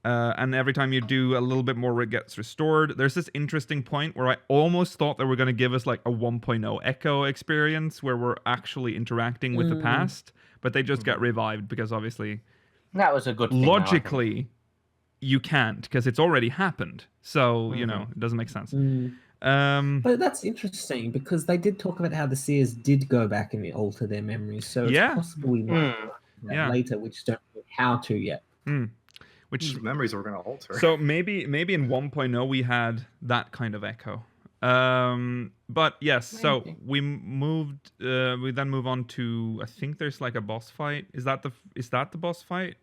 [SPEAKER 1] And every time you do, a little bit more gets restored. There's this interesting point where I almost thought they were going to give us like a 1.0 Echo experience where we're actually interacting with the past, but they just get revived because obviously
[SPEAKER 5] That was a good thing.
[SPEAKER 1] logically you can't because it's already happened. So, you know, it doesn't make sense.
[SPEAKER 4] But that's interesting because they did talk about how the seers did go back and alter their memories. So it's possible we might do that later. We just don't know how to yet.
[SPEAKER 1] Which
[SPEAKER 3] memories we're going to alter.
[SPEAKER 1] So maybe in 1.0 we had that kind of echo. But yes, so we moved. We then move on to, I think there's like a boss fight. Is that the boss fight?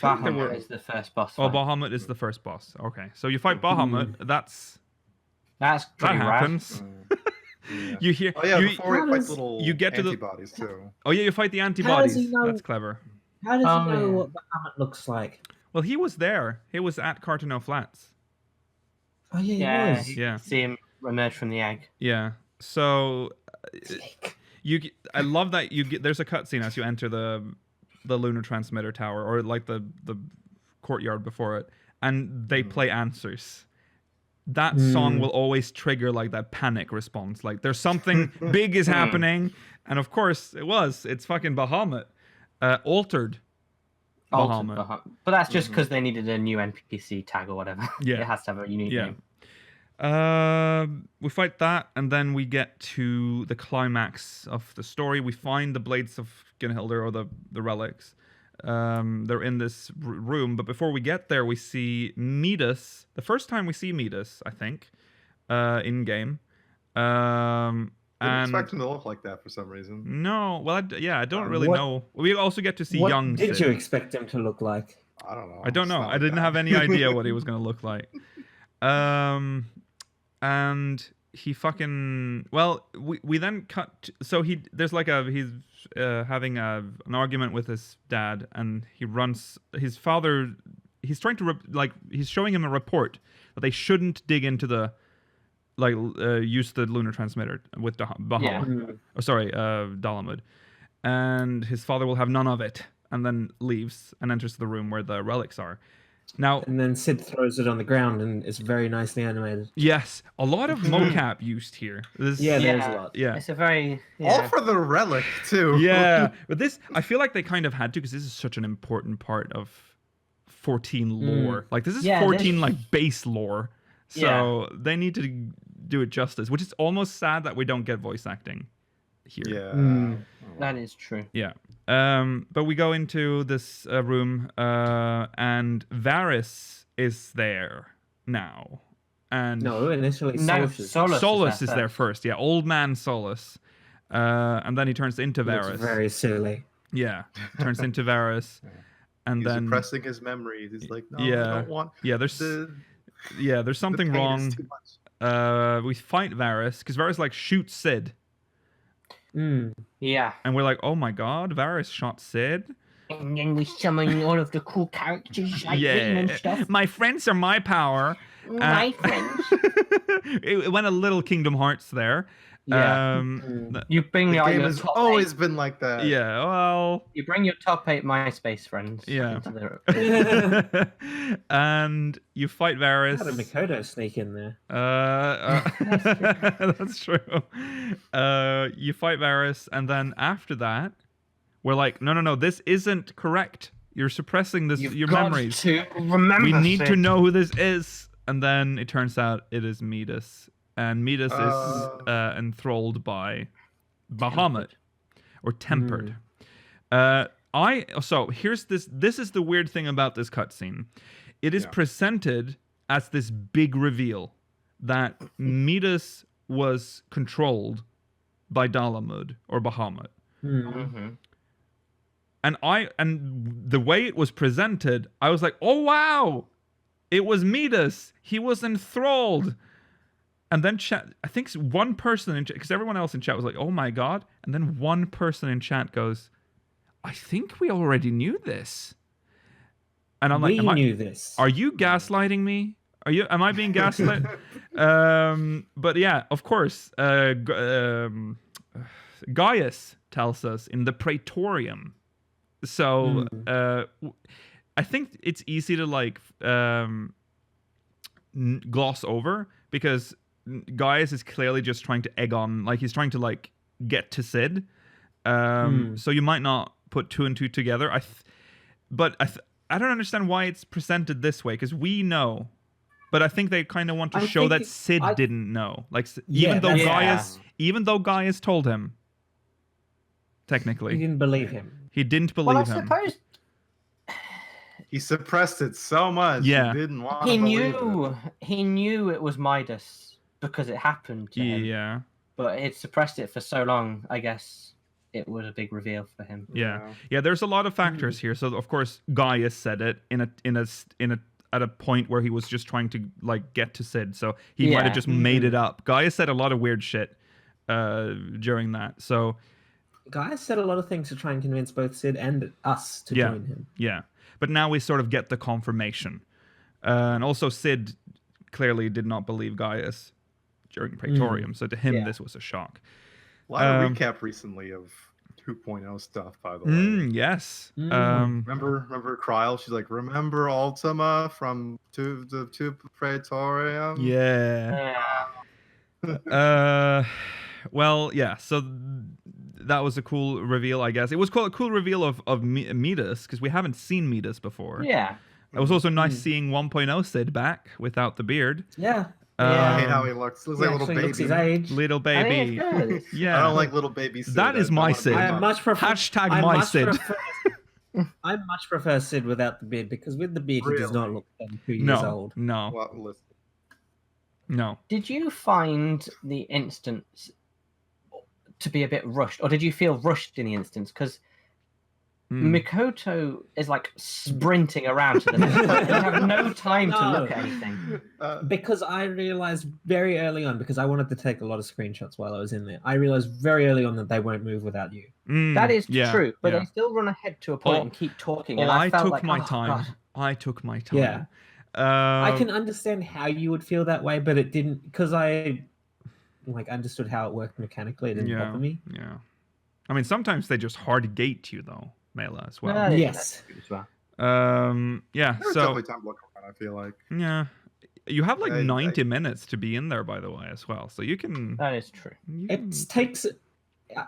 [SPEAKER 5] Bahamut is the first boss fight.
[SPEAKER 1] Oh, Bahamut is the first boss. Okay, so you fight Bahamut. That's
[SPEAKER 5] pretty
[SPEAKER 1] that happens.
[SPEAKER 3] Yeah.
[SPEAKER 1] You hear?
[SPEAKER 3] Oh yeah,
[SPEAKER 1] you,
[SPEAKER 3] before we fight little
[SPEAKER 1] you get to
[SPEAKER 3] antibodies too.
[SPEAKER 1] Oh yeah, you fight the antibodies.
[SPEAKER 4] he know-
[SPEAKER 1] That's clever.
[SPEAKER 4] How does he know what Bahamut looks like?
[SPEAKER 1] Well, he was there. He was at Cartano Flats.
[SPEAKER 4] Oh yeah, he
[SPEAKER 5] Yeah,
[SPEAKER 4] was.
[SPEAKER 1] Yeah.
[SPEAKER 5] See him emerge from the egg.
[SPEAKER 1] Yeah. So I love that there's a cutscene as you enter the lunar transmitter tower or like the courtyard before it, and they play answers. That song will always trigger like that panic response. Like there's something big is happening, and of course it's fucking Bahamut, altered Bahamut.
[SPEAKER 5] But that's just because they needed a new NPC tag or whatever.
[SPEAKER 1] Yeah.
[SPEAKER 5] It has to have a unique name.
[SPEAKER 1] We fight that, and then we get to the climax of the story. We find the Blades of Gunnhildr, or the relics. They're in this room, but before we get there, we see Midas. The first time we see Midas, I think, in game.
[SPEAKER 3] I didn't
[SPEAKER 1] And
[SPEAKER 3] expect him to look like that for some reason.
[SPEAKER 1] no, well, I don't really know. We also get to see young
[SPEAKER 4] What did
[SPEAKER 1] Sid.
[SPEAKER 4] you expect him to look like?
[SPEAKER 3] I don't know.
[SPEAKER 1] I don't know.
[SPEAKER 3] It's not
[SPEAKER 1] I didn't
[SPEAKER 3] that.
[SPEAKER 1] have any idea what he was going to look like. And he fucking, well, we then cut. So there's like he's having an argument with his dad, and he runs his father. He's trying to he's showing him a report that they shouldn't dig into the use the lunar transmitter with Bahamut. Oh, sorry, Dalamud. And his father will have none of it, and then leaves and enters the room where the relics are. Now,
[SPEAKER 4] And then Sid throws it on the ground, and it's very nicely animated.
[SPEAKER 1] yes, a lot of mocap used here.
[SPEAKER 4] There's a lot.
[SPEAKER 1] Yeah.
[SPEAKER 5] It's a very
[SPEAKER 3] All for the relic too.
[SPEAKER 1] Yeah, but this, I feel like they kind of had to, because this is such an important part of 14 lore. Like, this is 14 base lore, so they need to do it justice, which is almost sad that we don't get voice acting here.
[SPEAKER 3] Yeah.
[SPEAKER 5] That is true.
[SPEAKER 1] Yeah. But we go into this room, and Varys is there now. And
[SPEAKER 4] No, initially
[SPEAKER 1] Solus is there first. Yeah, old man Solus. And then he turns into Varys.
[SPEAKER 4] Looks very silly.
[SPEAKER 1] Yeah, turns into Varys. And
[SPEAKER 3] He's
[SPEAKER 1] then
[SPEAKER 3] repressing his memories. He's like, no,
[SPEAKER 1] Yeah.
[SPEAKER 3] I don't want.
[SPEAKER 1] there's something
[SPEAKER 3] the pain
[SPEAKER 1] wrong.
[SPEAKER 3] is too much.
[SPEAKER 1] We fight Varys because Varys shoots Sid,
[SPEAKER 5] Yeah.
[SPEAKER 1] and we're like, oh my god, Varys shot Sid.
[SPEAKER 5] And then we summon all of the cool characters like Wayne and stuff.
[SPEAKER 1] My friends are my power.
[SPEAKER 5] My friends.
[SPEAKER 1] It went a little Kingdom Hearts there.
[SPEAKER 5] Yeah. You bring
[SPEAKER 3] The
[SPEAKER 5] your
[SPEAKER 3] game has
[SPEAKER 5] top
[SPEAKER 3] always
[SPEAKER 5] 8.
[SPEAKER 3] been like that.
[SPEAKER 1] Yeah, well,
[SPEAKER 5] You bring your top 8 MySpace friends.
[SPEAKER 1] Yeah.
[SPEAKER 5] into the-
[SPEAKER 1] and you fight Varys.
[SPEAKER 4] How did Mikoto sneak in there?
[SPEAKER 1] That's true. You fight Varys, and then after that, we're like, no, this isn't correct. You're suppressing your
[SPEAKER 5] got
[SPEAKER 1] memories.
[SPEAKER 5] to remember
[SPEAKER 1] We need to
[SPEAKER 5] Sid.
[SPEAKER 1] know who this is. And then it turns out it is Midas. And Midas is enthralled by Bahamut. Or tempered. So here's this. This is the weird thing about this cutscene. It is presented as this big reveal that Midas was controlled by Dalamud or Bahamut. And the way it was presented, I was like, oh wow, it was Midas. He was enthralled. And then chat, I think one person in chat, because everyone else in chat was like, oh my god. And then one person in chat goes, I think we already knew this. And I'm like,
[SPEAKER 4] knew this.
[SPEAKER 1] Are you gaslighting me? Am I being gaslit? But yeah, of course. Gaius tells us in the Praetorium. So I think it's easy to like gloss over because Gaius is clearly just trying to egg on, like he's trying to like get to Sid. So you might not put two and two together. I don't understand why it's presented this way because we know, but I think they kind of want to show that Sid didn't know. Like even though Gaius told him, technically
[SPEAKER 4] he didn't believe him.
[SPEAKER 1] He didn't believe him.
[SPEAKER 5] Suppose
[SPEAKER 3] he suppressed it so much.
[SPEAKER 1] Yeah,
[SPEAKER 3] he didn't want to believe it.
[SPEAKER 5] He knew it was Midas because it happened to him.
[SPEAKER 1] Yeah,
[SPEAKER 5] but it suppressed it for so long. I guess it was a big reveal for him.
[SPEAKER 1] Yeah. There's a lot of factors here. So of course, Gaius said it at a point where he was just trying to like get to Sid. So he might have just made it up. Gaius said a lot of weird shit during that. So.
[SPEAKER 4] Gaius said a lot of things to try and convince both Sid and us to join him.
[SPEAKER 1] Yeah, but now we sort of get the confirmation. And also Sid clearly did not believe Gaius during Praetorium, so to him this was a shock.
[SPEAKER 3] A lot of recap recently of 2.0 stuff, by the way.
[SPEAKER 1] Yes.
[SPEAKER 3] Remember Kryl? She's like, remember Ultima from to Praetorium?
[SPEAKER 1] Yeah. Well, yeah, so that was a cool reveal, I guess. It was a cool reveal of Midas, because we haven't seen Midas before.
[SPEAKER 5] Yeah.
[SPEAKER 1] It was also nice seeing 1.0 Sid back without the beard.
[SPEAKER 4] Yeah.
[SPEAKER 3] I hate how he looks. Looks like a little baby.
[SPEAKER 4] Looks his age.
[SPEAKER 1] Little baby.
[SPEAKER 3] Yeah. I don't like little baby Sid.
[SPEAKER 1] That is my Sid.
[SPEAKER 4] I much prefer,
[SPEAKER 1] Hashtag my Sid.
[SPEAKER 4] I much prefer Sid without the beard, because with the beard, he does not look 2 years old.
[SPEAKER 1] No.
[SPEAKER 3] Well, listen.
[SPEAKER 1] No.
[SPEAKER 5] Did you find the instance to be a bit rushed, or did you feel rushed in the instance? Because Mikoto is like sprinting around to the next point. They have no time to look at anything.
[SPEAKER 4] Because I realized very early on, because I wanted to take a lot of screenshots while I was in there, I realized very early on that they won't move without you.
[SPEAKER 5] That is true, but they still run ahead to a point and keep talking. And I felt
[SPEAKER 1] took my time. I took my time.
[SPEAKER 4] Yeah. I can understand how you would feel that way, but it didn't, because I understood how it worked mechanically. It didn't bother me.
[SPEAKER 1] Yeah. I mean, sometimes they just hard gate you though, Mela, as well.
[SPEAKER 4] Yes.
[SPEAKER 5] As well.
[SPEAKER 1] Yeah.
[SPEAKER 3] There's
[SPEAKER 1] so
[SPEAKER 3] definitely time to look around, I feel like.
[SPEAKER 1] Yeah. You have like 90 minutes to be in there, by the way, as well. So you can.
[SPEAKER 5] That is true.
[SPEAKER 4] It takes,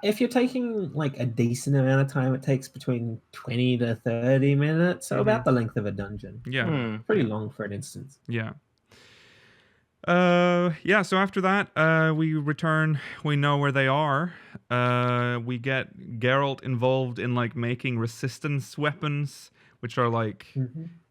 [SPEAKER 4] if you're taking like a decent amount of time, it takes between 20 to 30 minutes. So about the length of a dungeon.
[SPEAKER 1] Yeah.
[SPEAKER 4] Pretty long for an instance.
[SPEAKER 1] Yeah. So after that, we return. We know where they are. We get Geralt involved in like making resistance weapons, which are like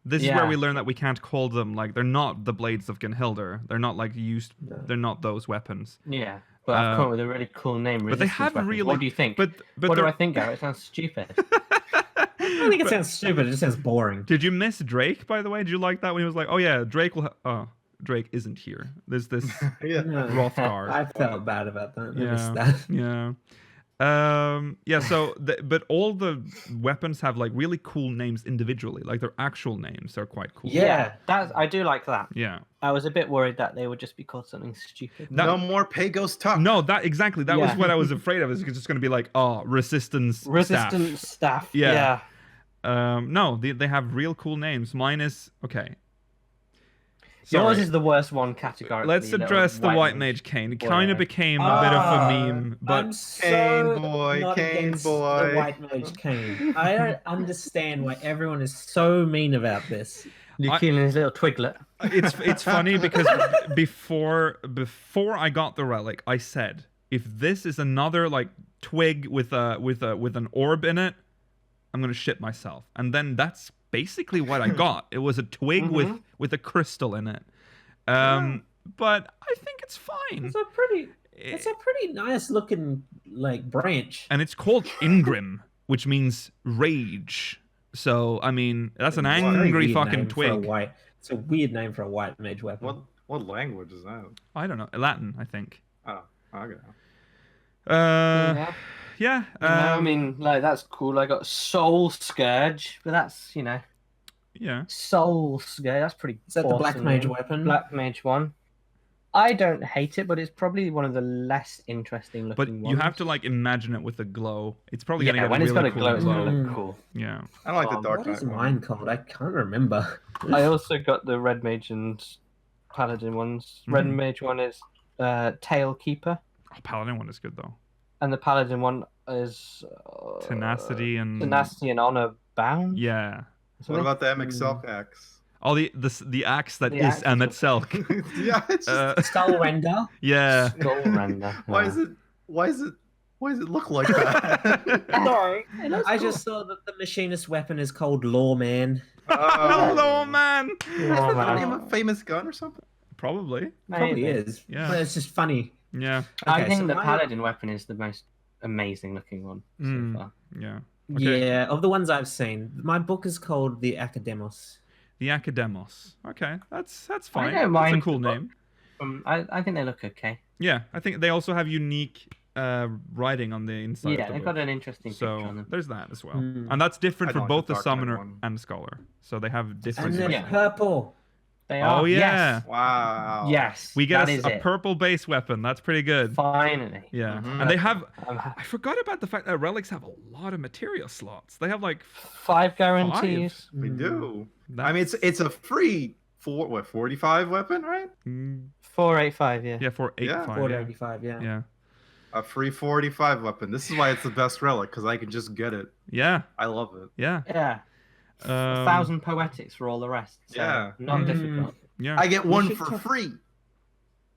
[SPEAKER 1] this is where we learn that we can't call them like they're not the Blades of Gunnhildr. They're not like used. No. They're not those weapons.
[SPEAKER 5] Yeah, but I've come up with a really cool name.
[SPEAKER 1] But they have
[SPEAKER 5] weapons.
[SPEAKER 1] really.
[SPEAKER 5] What do you think?
[SPEAKER 1] But
[SPEAKER 5] what do I think, Garrett? It sounds stupid.
[SPEAKER 4] I don't think it sounds stupid. It just sounds boring.
[SPEAKER 1] Did you miss Drake, by the way? Did you like that when he was like, "Oh yeah, Drake will." Drake isn't here. There's this Hrothgar.
[SPEAKER 4] I felt bad about that. I missed that.
[SPEAKER 1] Yeah. So, but all the weapons have like really cool names individually. Like their actual names are quite cool.
[SPEAKER 5] Yeah, I do like that.
[SPEAKER 1] Yeah.
[SPEAKER 5] I was a bit worried that they would just be called something stupid.
[SPEAKER 3] No more Pagos talk.
[SPEAKER 1] No, that was what I was afraid of. It's just going to be like, resistance
[SPEAKER 5] staff.
[SPEAKER 1] Yeah. No, they have real cool names. Mine is okay.
[SPEAKER 5] Yours is the worst one categorically.
[SPEAKER 1] Let's address the White Mage Kane. It kind of became a bit of a meme, but
[SPEAKER 4] I'm so
[SPEAKER 3] Kane boy.
[SPEAKER 4] The White Mage Kane. I don't understand why everyone is so mean about this.
[SPEAKER 5] Luke and his little twiglet.
[SPEAKER 1] It's funny because before I got the relic, I said if this is another like twig with an orb in it, I'm gonna shit myself. And then that's basically what I got. It was a twig with a crystal in it. But I think it's fine.
[SPEAKER 4] It's a pretty nice looking like branch.
[SPEAKER 1] And it's called Ingram. which means rage. So I mean, that's an
[SPEAKER 4] It's a very
[SPEAKER 1] angry
[SPEAKER 4] weird
[SPEAKER 1] fucking
[SPEAKER 4] name for a
[SPEAKER 1] twig.
[SPEAKER 4] white. It's a weird name for a white mage weapon.
[SPEAKER 3] What language is that?
[SPEAKER 1] I don't know, Latin, I think.
[SPEAKER 3] Oh, okay.
[SPEAKER 1] Yeah.
[SPEAKER 5] I mean, like that's cool. I got Soul Scourge, but that's
[SPEAKER 1] yeah.
[SPEAKER 5] Soul Scourge. That's pretty.
[SPEAKER 4] Is that the black
[SPEAKER 5] awesome
[SPEAKER 4] mage
[SPEAKER 5] name.
[SPEAKER 4] weapon?
[SPEAKER 5] Black mage one. I don't hate it, but it's probably one of the less interesting looking
[SPEAKER 1] But
[SPEAKER 5] ones.
[SPEAKER 1] you have to like imagine it with the glow. It's probably gonna get
[SPEAKER 5] when
[SPEAKER 1] a
[SPEAKER 5] it's
[SPEAKER 1] really
[SPEAKER 5] got a
[SPEAKER 1] cool
[SPEAKER 5] glow, it's gonna
[SPEAKER 1] glow.
[SPEAKER 5] look cool.
[SPEAKER 1] Yeah.
[SPEAKER 3] I don't like the Dark
[SPEAKER 4] What
[SPEAKER 3] Knight
[SPEAKER 4] is
[SPEAKER 3] one.
[SPEAKER 4] mine called? I can't remember.
[SPEAKER 5] I also got the Red Mage and Paladin ones. Red Mage one is Tail Keeper,
[SPEAKER 1] Oh, Paladin one is good though.
[SPEAKER 5] and the Paladin one is
[SPEAKER 1] Tenacity and
[SPEAKER 5] Honor Bound.
[SPEAKER 1] yeah.
[SPEAKER 3] What about the Emic Selk axe?
[SPEAKER 1] Oh, the axe that
[SPEAKER 5] The
[SPEAKER 1] is
[SPEAKER 5] axe
[SPEAKER 1] Emmet Selk.
[SPEAKER 3] Yeah, it's just,
[SPEAKER 4] Skull Render.
[SPEAKER 1] Yeah.
[SPEAKER 5] Skull Render.
[SPEAKER 3] why does it look like that?
[SPEAKER 4] Sorry. I just saw that the machinist weapon is called Lawman.
[SPEAKER 1] Hello, man.
[SPEAKER 3] Is that the name of a famous gun or something?
[SPEAKER 1] Probably.
[SPEAKER 4] Probably is.
[SPEAKER 1] Yeah.
[SPEAKER 4] But it's just funny.
[SPEAKER 1] Yeah.
[SPEAKER 5] I
[SPEAKER 4] Okay,
[SPEAKER 5] think
[SPEAKER 4] so
[SPEAKER 5] the
[SPEAKER 4] my-
[SPEAKER 5] Paladin weapon is the most amazing looking one so far.
[SPEAKER 1] Yeah. Okay.
[SPEAKER 4] Yeah, of the ones I've seen, my book is called The Academos.
[SPEAKER 1] The Academos. Okay, that's fine.
[SPEAKER 5] don't
[SPEAKER 1] That's
[SPEAKER 5] mind
[SPEAKER 1] a cool
[SPEAKER 5] the book.
[SPEAKER 1] name.
[SPEAKER 5] I think they look okay.
[SPEAKER 1] Yeah, I think they also have unique writing on the inside.
[SPEAKER 5] Yeah,
[SPEAKER 1] of the
[SPEAKER 5] they've
[SPEAKER 1] book.
[SPEAKER 5] got an interesting picture on
[SPEAKER 1] So
[SPEAKER 5] them.
[SPEAKER 1] there's that as well,
[SPEAKER 4] Mm.
[SPEAKER 1] and that's different
[SPEAKER 3] I
[SPEAKER 1] for
[SPEAKER 3] don't
[SPEAKER 1] both
[SPEAKER 3] like
[SPEAKER 1] the
[SPEAKER 3] the Dark Knight
[SPEAKER 1] summoner
[SPEAKER 3] one.
[SPEAKER 1] and scholar. So they have different.
[SPEAKER 4] And then
[SPEAKER 5] Yeah.
[SPEAKER 4] purple.
[SPEAKER 5] They are.
[SPEAKER 1] Oh, yeah.
[SPEAKER 3] Wow.
[SPEAKER 5] Yes.
[SPEAKER 1] We get
[SPEAKER 5] that is
[SPEAKER 1] a
[SPEAKER 5] it.
[SPEAKER 1] purple base weapon. That's pretty good.
[SPEAKER 5] Finally.
[SPEAKER 1] Yeah,
[SPEAKER 3] Mhm.
[SPEAKER 1] and they have.
[SPEAKER 5] I'm
[SPEAKER 1] I forgot about the fact that relics have a lot of material slots. They have like
[SPEAKER 5] 5 guarantees.
[SPEAKER 3] We do.
[SPEAKER 1] That's,
[SPEAKER 3] I mean, it's a free 45 weapon, right?
[SPEAKER 5] 485. Yeah.
[SPEAKER 1] yeah, 485. Yeah.
[SPEAKER 4] 485, yeah.
[SPEAKER 1] Yeah.
[SPEAKER 3] A free 45 weapon. This is why it's the best relic, because I can just get it.
[SPEAKER 1] Yeah.
[SPEAKER 3] I love it.
[SPEAKER 1] Yeah.
[SPEAKER 5] Yeah. 1,000 poetics for all the rest. So
[SPEAKER 3] Yeah.
[SPEAKER 5] Not
[SPEAKER 4] Mm.
[SPEAKER 5] difficult.
[SPEAKER 1] Yeah.
[SPEAKER 3] I get one
[SPEAKER 4] should
[SPEAKER 3] for
[SPEAKER 4] talk-
[SPEAKER 3] free.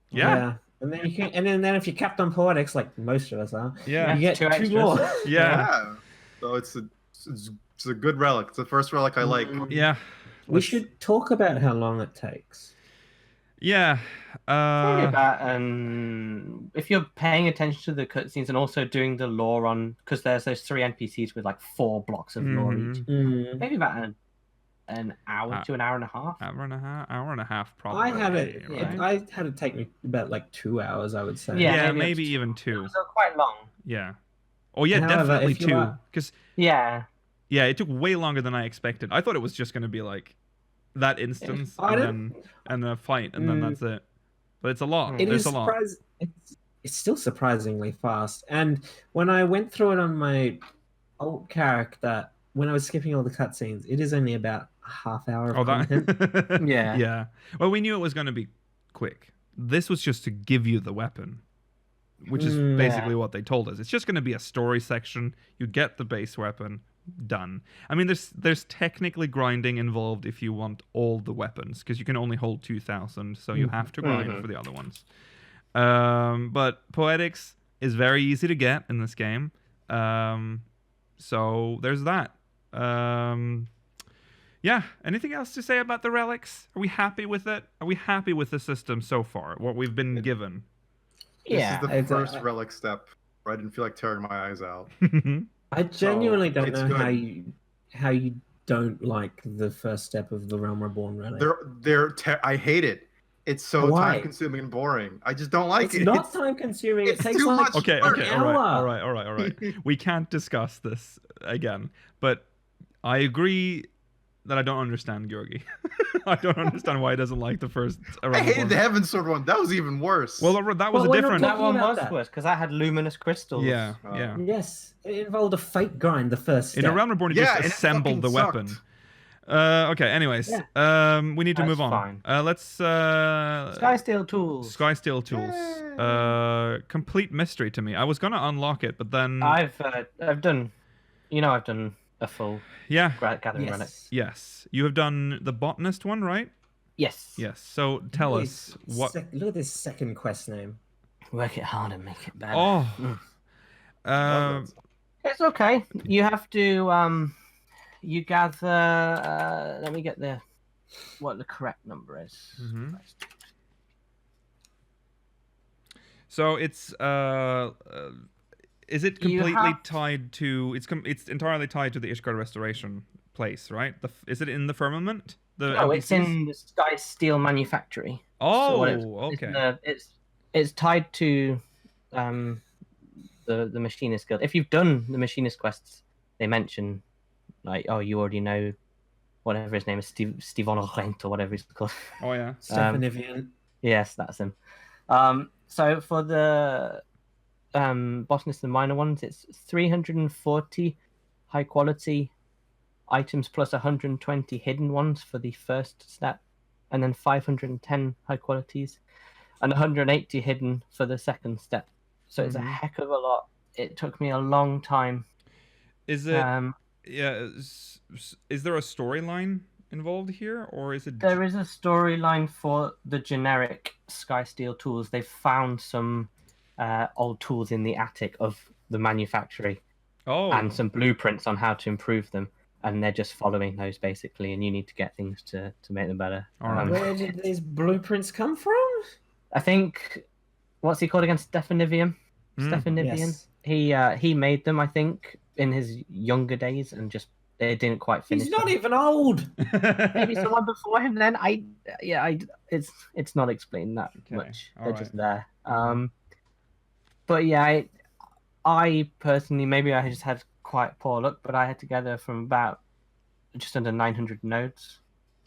[SPEAKER 1] Yeah.
[SPEAKER 4] And then you can, and then if you're capped on poetics, like most of us are,
[SPEAKER 1] Yeah.
[SPEAKER 4] you get
[SPEAKER 5] Two
[SPEAKER 4] two
[SPEAKER 5] extras.
[SPEAKER 4] more.
[SPEAKER 1] Yeah.
[SPEAKER 3] So it's a good relic. It's the first relic I like.
[SPEAKER 1] Yeah.
[SPEAKER 4] We should talk about how long it takes.
[SPEAKER 1] Yeah.
[SPEAKER 5] Probably about if you're paying attention to the cutscenes and also doing the lore on, because there's those 3 NPCs with like 4 blocks of lore each.
[SPEAKER 1] Mhm.
[SPEAKER 5] Maybe about an hour to an hour and a half.
[SPEAKER 1] Hour and a half, probably.
[SPEAKER 4] I had it.
[SPEAKER 1] right?
[SPEAKER 4] I had it take me about like 2 hours, I would say.
[SPEAKER 5] Yeah,
[SPEAKER 1] Yeah,
[SPEAKER 5] maybe
[SPEAKER 1] maybe
[SPEAKER 5] it's
[SPEAKER 1] even 2.
[SPEAKER 5] So quite long.
[SPEAKER 1] Yeah. Oh yeah,
[SPEAKER 4] However,
[SPEAKER 1] definitely
[SPEAKER 4] if you
[SPEAKER 1] 2.
[SPEAKER 4] are-
[SPEAKER 1] Because
[SPEAKER 5] Yeah.
[SPEAKER 1] yeah, it took way longer than I expected. I thought it was just gonna be like that instance
[SPEAKER 4] I
[SPEAKER 1] and a fight and then that's it. But it's a lot.
[SPEAKER 4] It
[SPEAKER 1] There's
[SPEAKER 4] is
[SPEAKER 1] a lot.
[SPEAKER 4] it's still surprisingly fast. And when I went through it on my alt character, when I was skipping all the cutscenes, it is only about a half hour of
[SPEAKER 1] Oh,
[SPEAKER 4] content.
[SPEAKER 1] that.
[SPEAKER 5] Yeah.
[SPEAKER 1] Yeah. Well, we knew it was gonna be quick. This was just to give you the weapon, which is basically what they told us. It's just gonna be a story section. You get the base weapon. Done. I mean, there's technically grinding involved if you want all the weapons, because you can only hold 2,000, so you have to grind for the other ones. But poetics is very easy to get in this game, so there's that. Yeah. Anything else to say about the relics? Are we happy with it? Are we happy with the system so far? What we've been given?
[SPEAKER 5] Yeah.
[SPEAKER 3] This is the
[SPEAKER 4] It's,
[SPEAKER 3] first relic step where I didn't feel like tearing my eyes out.
[SPEAKER 4] I genuinely don't
[SPEAKER 3] it's
[SPEAKER 4] know
[SPEAKER 3] good.
[SPEAKER 4] how you don't like the first step of the Realm Reborn relic.
[SPEAKER 3] I hate it. It's so
[SPEAKER 4] Why?
[SPEAKER 3] time consuming and boring. I just don't like
[SPEAKER 4] It's
[SPEAKER 3] it.
[SPEAKER 4] not time consuming. It
[SPEAKER 3] it's
[SPEAKER 4] takes
[SPEAKER 3] too
[SPEAKER 4] like
[SPEAKER 3] much
[SPEAKER 1] Okay,
[SPEAKER 3] work.
[SPEAKER 1] okay,
[SPEAKER 4] an
[SPEAKER 1] all right,
[SPEAKER 4] hour.
[SPEAKER 1] all right. We can't discuss this again, but I agree that I don't understand Georgi. I don't understand why he doesn't like the first.
[SPEAKER 3] I hated the Heaven Sword one. That was even worse.
[SPEAKER 1] Well, that was
[SPEAKER 4] Well,
[SPEAKER 1] a
[SPEAKER 4] we're not
[SPEAKER 1] different.
[SPEAKER 5] That
[SPEAKER 4] talking
[SPEAKER 5] one
[SPEAKER 4] about
[SPEAKER 5] was
[SPEAKER 4] that.
[SPEAKER 5] worse because I had luminous crystals.
[SPEAKER 1] Yeah, yeah.
[SPEAKER 4] Yes, it involved a fate grind. The first step.
[SPEAKER 1] In a Realm Reborn, you
[SPEAKER 3] Yeah,
[SPEAKER 1] just
[SPEAKER 3] and it
[SPEAKER 1] assembled the
[SPEAKER 3] fucking
[SPEAKER 1] weapon.
[SPEAKER 3] sucked.
[SPEAKER 1] Okay. Anyways, we need to
[SPEAKER 5] That's
[SPEAKER 1] move on.
[SPEAKER 5] fine.
[SPEAKER 1] Let's
[SPEAKER 5] Skysteel Tools.
[SPEAKER 1] Skysteel Tools. Complete mystery to me. I was gonna unlock it, but then
[SPEAKER 5] I've done, I've done a full
[SPEAKER 1] yeah,
[SPEAKER 5] gathering relic.
[SPEAKER 4] Yes.
[SPEAKER 1] yes, you have done the botanist one, right?
[SPEAKER 5] Yes.
[SPEAKER 1] Yes. So tell
[SPEAKER 4] Look at
[SPEAKER 1] us
[SPEAKER 4] this
[SPEAKER 1] what.
[SPEAKER 4] Look at this second quest name.
[SPEAKER 5] Work it hard and make it better.
[SPEAKER 1] Oh.
[SPEAKER 3] Love it.
[SPEAKER 5] It's okay. You have to you gather. Let me get what the correct number is.
[SPEAKER 1] Mhm. So it's Is it
[SPEAKER 5] You
[SPEAKER 1] completely
[SPEAKER 5] have-
[SPEAKER 1] tied to? It's entirely tied to the Ishgard restoration place, right? Is it in the firmament? The
[SPEAKER 5] No, it's
[SPEAKER 1] NPCs?
[SPEAKER 5] in the Skysteel Manufactory.
[SPEAKER 1] Oh,
[SPEAKER 5] It's
[SPEAKER 1] okay.
[SPEAKER 5] it's tied to the Machinist Guild. If you've done the Machinist quests, they mention like, oh, you already know whatever his name is, Stevon Orent or whatever he's called.
[SPEAKER 1] Oh yeah.
[SPEAKER 4] Stefanivian.
[SPEAKER 5] Yes, that's him. So for the botanist and minor ones, it's 340 high quality items plus 120 hidden ones for the first step, and then 510 high qualities and 180 hidden for the second step. So it's a heck of a lot. It took me a long time.
[SPEAKER 1] Is it? Yeah. Is there a storyline involved here, or is it?
[SPEAKER 5] There is a storyline for the generic Skysteel Tools. They found some old tools in the attic of the manufactory, and some blueprints on how to improve them, and they're just following those basically, and you need to get things to make them better.
[SPEAKER 1] All right.
[SPEAKER 4] Where did these blueprints come from?
[SPEAKER 5] I think, what's he called again? Stefanivian? Stefanivian?
[SPEAKER 4] Yes.
[SPEAKER 5] He made them, I think, in his younger days, and just they didn't quite finish.
[SPEAKER 4] He's not
[SPEAKER 5] them.
[SPEAKER 4] even old.
[SPEAKER 5] Maybe someone before him. Then it's not explained that much.
[SPEAKER 1] All
[SPEAKER 5] They're
[SPEAKER 1] right.
[SPEAKER 5] just there. But yeah, I personally, maybe I just had quite poor luck, but I had to gather from about just under 900 nodes.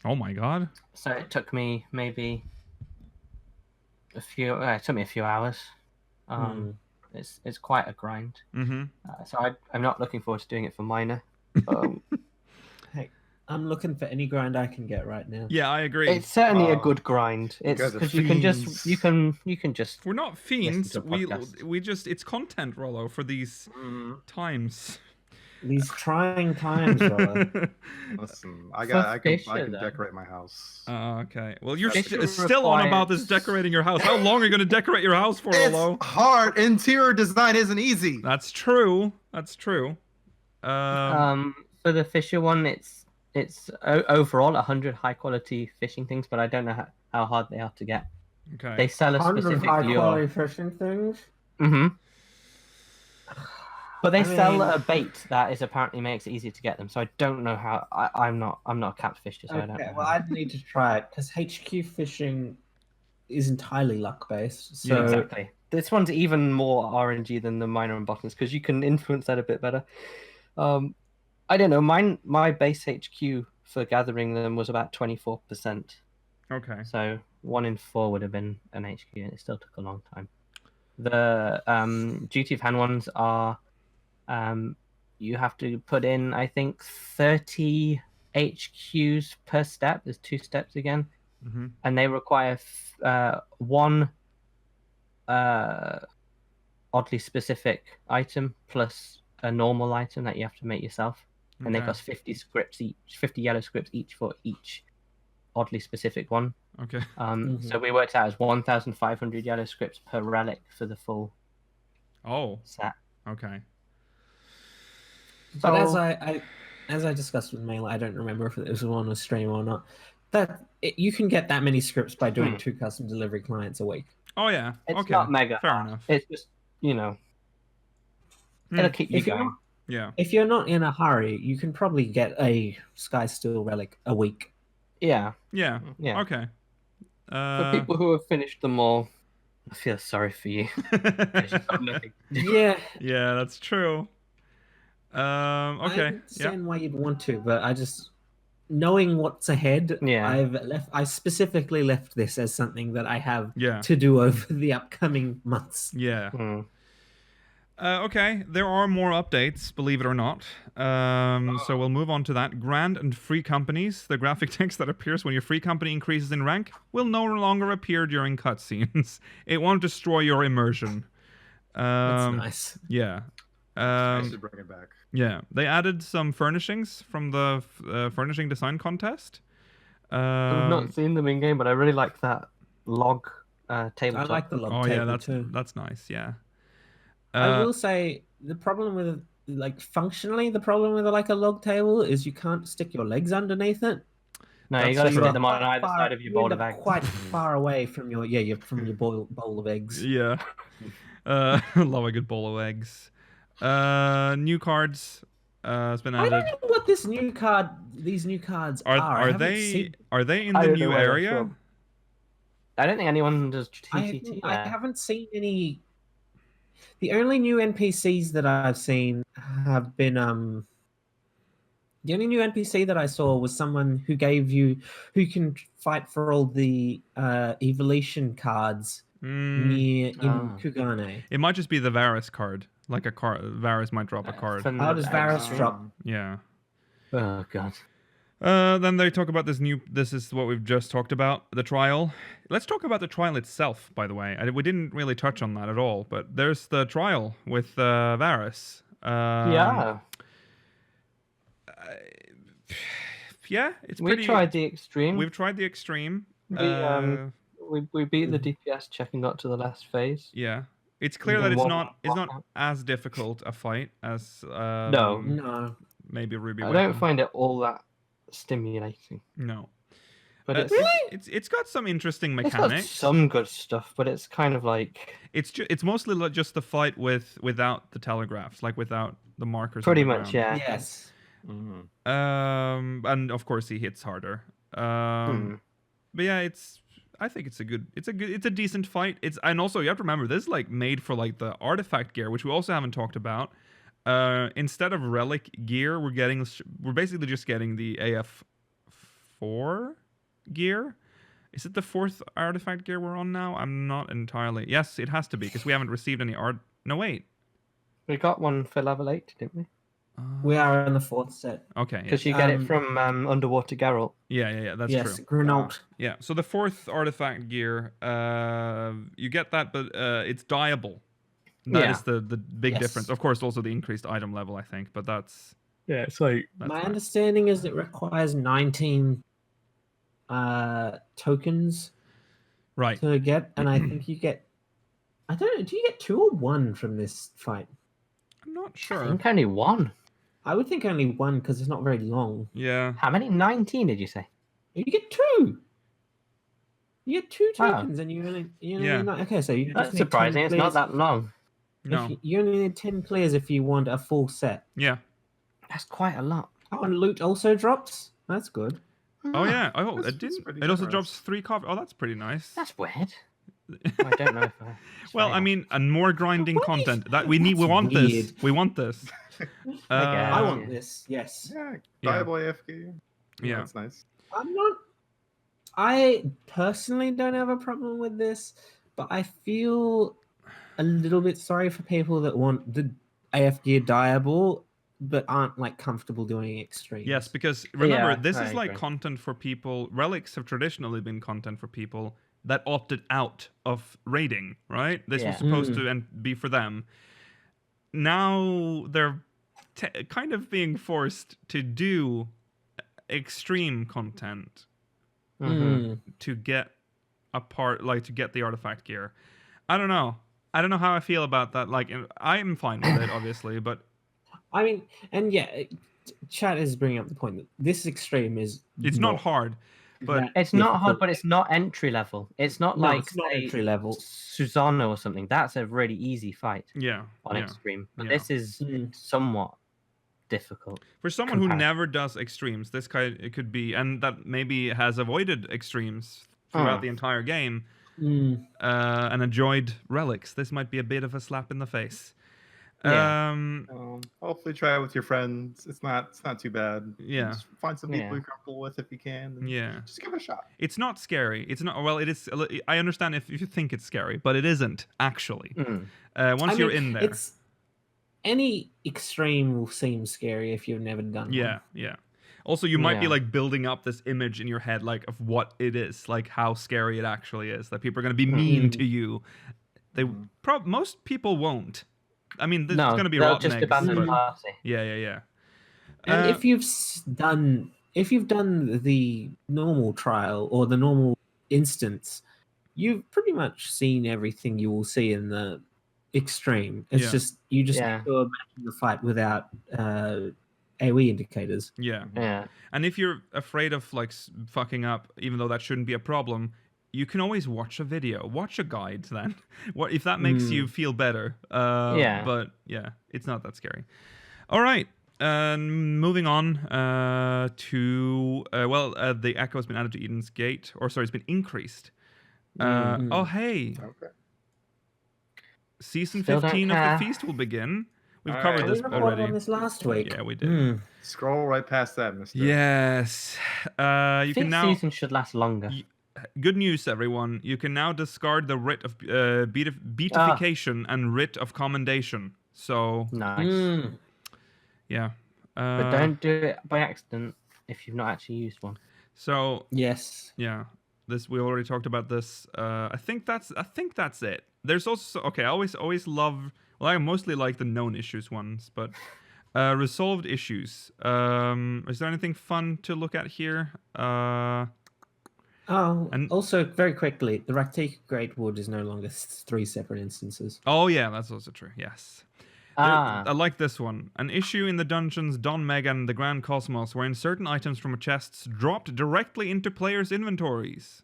[SPEAKER 1] Oh my god.
[SPEAKER 5] So it took me maybe it took me a few hours. It's quite a grind.
[SPEAKER 1] Mm-hmm.
[SPEAKER 5] So I'm not looking forward to doing it for minor.
[SPEAKER 4] Hey, I'm looking for any grind I can get right now.
[SPEAKER 1] Yeah, I agree.
[SPEAKER 5] It's certainly a good grind. It's
[SPEAKER 3] guys are
[SPEAKER 5] because you can just
[SPEAKER 1] We're not fiends.
[SPEAKER 5] to podcasts.
[SPEAKER 1] We just it's content, Rollo, for these times.
[SPEAKER 4] These trying times, brother.
[SPEAKER 3] Listen, I can
[SPEAKER 5] Fisher, though.
[SPEAKER 3] decorate my house.
[SPEAKER 1] Okay. Well, you're
[SPEAKER 5] Fisher
[SPEAKER 1] still on about this
[SPEAKER 5] requires-
[SPEAKER 1] decorating your house. How long are you going to decorate your house for, Rollo?
[SPEAKER 3] It's hard. Interior design isn't easy.
[SPEAKER 1] That's true. That's true.
[SPEAKER 5] For the Fisher one, it's overall 100 high quality fishing things, but I don't know how hard they are to get.
[SPEAKER 1] Okay.
[SPEAKER 5] They sell a
[SPEAKER 4] 100
[SPEAKER 5] specific
[SPEAKER 4] high
[SPEAKER 5] lure.
[SPEAKER 4] quality fishing things.
[SPEAKER 5] But they
[SPEAKER 4] I
[SPEAKER 5] sell
[SPEAKER 4] mean-
[SPEAKER 5] a bait that is apparently makes it easier to get them. So I don't know how. I'm not a capped fisher, so I don't know.
[SPEAKER 4] Okay, well, I'd need to try it because HQ fishing is entirely luck based. So
[SPEAKER 5] Yeah, exactly. This one's even more RNG than the minor and bottoms because you can influence that a bit better. I don't know. My base HQ for gathering them was about 24%.
[SPEAKER 1] Okay.
[SPEAKER 5] So 1 in 4 would have been an HQ, and it still took a long time. The duty of hand ones are you have to put in, I think, 30 HQs per step. There's 2 steps again, and they require one oddly specific item plus a normal item that you have to make yourself, and they
[SPEAKER 1] Okay.
[SPEAKER 5] cost 50 scripts each, 50 yellow scripts each for each oddly specific one.
[SPEAKER 1] Okay.
[SPEAKER 5] So we worked out as 1,500 yellow scripts per relic for the full
[SPEAKER 1] Oh.
[SPEAKER 5] set.
[SPEAKER 1] Okay.
[SPEAKER 4] But
[SPEAKER 5] So-
[SPEAKER 4] as I discussed with Mail, I don't remember if it was on a stream or not. You can get that many scripts by doing 2 custom delivery clients a week.
[SPEAKER 1] Oh yeah.
[SPEAKER 5] It's
[SPEAKER 1] okay.
[SPEAKER 5] not mega.
[SPEAKER 1] Fair
[SPEAKER 5] hard.
[SPEAKER 1] enough.
[SPEAKER 5] It's just, it'll keep you
[SPEAKER 4] If you're
[SPEAKER 5] going.
[SPEAKER 4] not-
[SPEAKER 1] Yeah.
[SPEAKER 4] If you're not in a hurry, you can probably get a Skysteel relic a week.
[SPEAKER 5] Yeah.
[SPEAKER 1] Yeah.
[SPEAKER 5] Yeah.
[SPEAKER 1] Okay.
[SPEAKER 5] For people who have finished them all, I feel sorry for you. It's just got nothing.
[SPEAKER 4] Yeah.
[SPEAKER 1] Yeah, that's true.
[SPEAKER 4] I
[SPEAKER 1] Okay. Yeah.
[SPEAKER 4] understand why you'd want to, but I just knowing what's ahead.
[SPEAKER 5] Yeah.
[SPEAKER 4] I specifically left this as something that I have
[SPEAKER 1] Yeah.
[SPEAKER 4] to do over the upcoming months.
[SPEAKER 1] Yeah.
[SPEAKER 5] Hmm.
[SPEAKER 1] Okay, there are more updates, believe it or not. So we'll move on to that. Grand and free companies. The graphic text that appears when your free company increases in rank will no longer appear during cutscenes. It won't destroy your immersion.
[SPEAKER 4] That's nice.
[SPEAKER 1] Yeah.
[SPEAKER 3] I should bring it back.
[SPEAKER 1] Yeah. They added some furnishings from the furnishing design contest.
[SPEAKER 5] I've not seen them in game, but I really like that log
[SPEAKER 4] I
[SPEAKER 5] tabletop.
[SPEAKER 4] like the log
[SPEAKER 1] Oh
[SPEAKER 4] table
[SPEAKER 1] yeah,
[SPEAKER 4] too.
[SPEAKER 1] that's nice. Yeah.
[SPEAKER 4] I will say the problem with functionally the problem with like a log table is you can't stick your legs underneath it.
[SPEAKER 5] No, you
[SPEAKER 1] That's
[SPEAKER 5] got to
[SPEAKER 1] true.
[SPEAKER 5] stick them on either
[SPEAKER 4] Far-
[SPEAKER 5] side of your
[SPEAKER 4] you
[SPEAKER 5] bowl
[SPEAKER 4] end
[SPEAKER 5] of
[SPEAKER 4] up
[SPEAKER 5] eggs.
[SPEAKER 4] quite far away from your bowl of eggs.
[SPEAKER 1] Yeah. Love a good bowl of eggs. New cards has been
[SPEAKER 4] I
[SPEAKER 1] added.
[SPEAKER 4] don't know what these new cards are. I
[SPEAKER 1] Are
[SPEAKER 4] haven't
[SPEAKER 1] they
[SPEAKER 4] seen-
[SPEAKER 1] are they in
[SPEAKER 5] I
[SPEAKER 1] the
[SPEAKER 5] don't know
[SPEAKER 1] new
[SPEAKER 5] where they're
[SPEAKER 1] area?
[SPEAKER 5] from. I don't think anyone does
[SPEAKER 4] I
[SPEAKER 5] TTT.
[SPEAKER 4] haven't seen any. The only new NPCs that I've seen have been The only new NPC that I saw was someone who can fight for all the evolution cards near in Kugane.
[SPEAKER 1] It might just be the Varus card. Like a card, Varus might drop a card.
[SPEAKER 4] How does Varus drop?
[SPEAKER 1] Yeah.
[SPEAKER 5] Oh god.
[SPEAKER 1] Then they talk about this is what we've just talked about, the trial. Let's talk about the trial itself, by the way. We didn't really touch on that at all, but there's the trial with Varus.
[SPEAKER 5] Yeah.
[SPEAKER 1] Yeah, it's
[SPEAKER 5] We
[SPEAKER 1] pretty...
[SPEAKER 5] tried the extreme.
[SPEAKER 1] We've tried the extreme.
[SPEAKER 5] We beat the DPS check and got to the last phase.
[SPEAKER 1] Yeah. It's clear that it's not as difficult a fight as
[SPEAKER 5] No.
[SPEAKER 1] maybe Ruby.
[SPEAKER 5] I don't find it all that stimulating.
[SPEAKER 1] No.
[SPEAKER 5] But
[SPEAKER 1] it's got some interesting
[SPEAKER 5] it's
[SPEAKER 1] mechanics.
[SPEAKER 5] got some good stuff, but it's kind of like
[SPEAKER 1] it's mostly like just the fight without the telegraphs, like without the markers.
[SPEAKER 5] Pretty
[SPEAKER 1] on the
[SPEAKER 5] much,
[SPEAKER 1] ground.
[SPEAKER 5] yeah.
[SPEAKER 4] Yes.
[SPEAKER 1] And of course he hits harder. But yeah, I think it's a decent fight. And also you have to remember this is like made for like the artifact gear, which we also haven't talked about. Instead of relic gear, we're basically just getting the AF4 gear. Is it the 4th artifact gear we're on now? I'm not entirely. Yes, it has to be because we haven't received any art. No, wait.
[SPEAKER 5] We got one for level 8, didn't we?
[SPEAKER 4] We are in the 4th set.
[SPEAKER 1] Okay.
[SPEAKER 5] Because you get it from Underwater Geralt.
[SPEAKER 1] Yeah. That's
[SPEAKER 4] yes,
[SPEAKER 1] true.
[SPEAKER 4] Grunald.
[SPEAKER 1] Yeah. So the 4th artifact gear, you get that, but it's dyeable. That is the big difference. Of course, also the increased item level, I think, but that's...
[SPEAKER 5] Yeah, it's like...
[SPEAKER 4] My understanding is it requires 19 tokens to get, and I think you get... I don't know, do you get 2 or 1 from this fight?
[SPEAKER 1] I'm not sure.
[SPEAKER 5] I think only 1.
[SPEAKER 4] I would think only 1 because it's not very long.
[SPEAKER 1] Yeah.
[SPEAKER 5] How many? 19, did you say?
[SPEAKER 4] You get 2! You get 2 tokens and you only... Okay, so you
[SPEAKER 5] That's surprising, it's not that long.
[SPEAKER 1] No.
[SPEAKER 4] You only need 10 players if you want a full set.
[SPEAKER 1] Yeah.
[SPEAKER 5] That's quite a lot.
[SPEAKER 4] Oh, and loot also drops? That's good.
[SPEAKER 1] Oh, yeah. Oh, it didn't.
[SPEAKER 3] pretty
[SPEAKER 1] It also
[SPEAKER 3] generous.
[SPEAKER 1] drops 3 coffee. Oh, that's pretty nice.
[SPEAKER 5] That's weird. I don't know if I...
[SPEAKER 1] Well, I mean, and more grinding
[SPEAKER 4] What?
[SPEAKER 1] content. That we need. We want
[SPEAKER 4] weird.
[SPEAKER 1] this. We want this.
[SPEAKER 4] I
[SPEAKER 5] guess.
[SPEAKER 4] want this, yes.
[SPEAKER 3] Yeah,
[SPEAKER 1] Yeah.
[SPEAKER 3] Diable AFK.
[SPEAKER 1] Yeah.
[SPEAKER 3] That's nice.
[SPEAKER 4] I personally don't have a problem with this, but I feel a little bit sorry for people that want the AFK Diable but aren't like comfortable doing extremes.
[SPEAKER 1] Yes, because remember,
[SPEAKER 5] Yeah,
[SPEAKER 1] this
[SPEAKER 5] I
[SPEAKER 1] is like
[SPEAKER 5] agree.
[SPEAKER 1] content for people. Relics have traditionally been content for people that opted out of raiding, right? This was
[SPEAKER 5] Yeah.
[SPEAKER 1] supposed to be for them. Now they're kind of being forced to do extreme content to get to get the artifact gear. I don't know how I feel about that. Like, I'm fine with it, obviously, but
[SPEAKER 4] I mean, and yeah, chat is bringing up the point that this extreme is
[SPEAKER 1] it's not hard. But
[SPEAKER 4] that
[SPEAKER 5] It's not hard,
[SPEAKER 4] difficult.
[SPEAKER 5] but it's not entry level. It's not
[SPEAKER 4] No,
[SPEAKER 5] like
[SPEAKER 4] it's not
[SPEAKER 5] say,
[SPEAKER 4] entry level.
[SPEAKER 5] Susanoo or something. That's a really easy fight
[SPEAKER 1] yeah,
[SPEAKER 5] on
[SPEAKER 1] yeah.
[SPEAKER 5] extreme. But
[SPEAKER 1] Yeah.
[SPEAKER 5] this is
[SPEAKER 4] Mm.
[SPEAKER 5] somewhat difficult.
[SPEAKER 1] For someone who
[SPEAKER 5] Compare.
[SPEAKER 1] never does extremes, this it could be, and that maybe has avoided extremes throughout the entire game and enjoyed relics. This might be a bit of a slap in the face.
[SPEAKER 5] Yeah.
[SPEAKER 3] Hopefully try it with your friends. It's not too bad.
[SPEAKER 1] Yeah.
[SPEAKER 3] Just find some people
[SPEAKER 5] Yeah.
[SPEAKER 3] you're comfortable with if you can. And
[SPEAKER 1] Yeah.
[SPEAKER 3] just give it a shot.
[SPEAKER 1] It's not scary. It's not. Well, it is. I understand if you think it's scary, but it isn't actually. Once you're in there.
[SPEAKER 4] It's any extreme will seem scary if you've never done
[SPEAKER 1] Yeah,
[SPEAKER 4] one.
[SPEAKER 1] yeah. Also, you might be
[SPEAKER 5] Yeah.
[SPEAKER 1] like building up this image in your head, like of what it is, like how scary it actually is. That people are going to be mean to you. They most people won't. I mean, there's
[SPEAKER 5] No,
[SPEAKER 1] going to be
[SPEAKER 5] they'll
[SPEAKER 1] rotten
[SPEAKER 5] just
[SPEAKER 1] eggs,
[SPEAKER 5] abandon the
[SPEAKER 1] but-
[SPEAKER 5] party.
[SPEAKER 1] Yeah.
[SPEAKER 4] And if you've done the normal trial or the normal instance, you've pretty much seen everything you will see in the extreme. It's
[SPEAKER 1] Yeah.
[SPEAKER 4] just you just
[SPEAKER 5] Yeah.
[SPEAKER 4] have to imagine the fight without AoE indicators.
[SPEAKER 1] yeah.
[SPEAKER 5] Yeah.
[SPEAKER 1] And if you're afraid of like fucking up, even though that shouldn't be a problem, you can always watch a video, watch a guide then. What if that makes you feel better? But yeah, it's not that scary. All right. Moving on to the echo has been added to Eden's Gate, it's been increased. Oh hey,
[SPEAKER 3] Okay.
[SPEAKER 1] season
[SPEAKER 5] Still
[SPEAKER 1] 15 of
[SPEAKER 5] don't
[SPEAKER 1] the
[SPEAKER 5] care.
[SPEAKER 1] feast will begin. We've
[SPEAKER 3] All
[SPEAKER 1] covered
[SPEAKER 3] right.
[SPEAKER 1] this
[SPEAKER 4] We recorded
[SPEAKER 1] already.
[SPEAKER 4] on this last week.
[SPEAKER 1] Yeah, we did.
[SPEAKER 3] Scroll right past that, Mister.
[SPEAKER 1] Yes. You can now.
[SPEAKER 5] Season should last longer.
[SPEAKER 1] Good news, everyone. You can now discard the writ of beatification and writ of commendation. So,
[SPEAKER 5] Nice.
[SPEAKER 1] yeah.
[SPEAKER 5] But don't do it by accident if you've not actually used one.
[SPEAKER 1] So,
[SPEAKER 4] Yes.
[SPEAKER 1] yeah. We already talked about this. I think that's it. There's also I always love. Well, I mostly like the known issues ones, but resolved issues. Is there anything fun to look at here?
[SPEAKER 4] And also, very quickly, the Raktika Great Wood is no longer 3 separate instances.
[SPEAKER 1] Oh yeah, that's also true. Yes. I like this one. An issue in the dungeons Don Megan and the Grand Cosmos wherein certain items from chests dropped directly into players' inventories.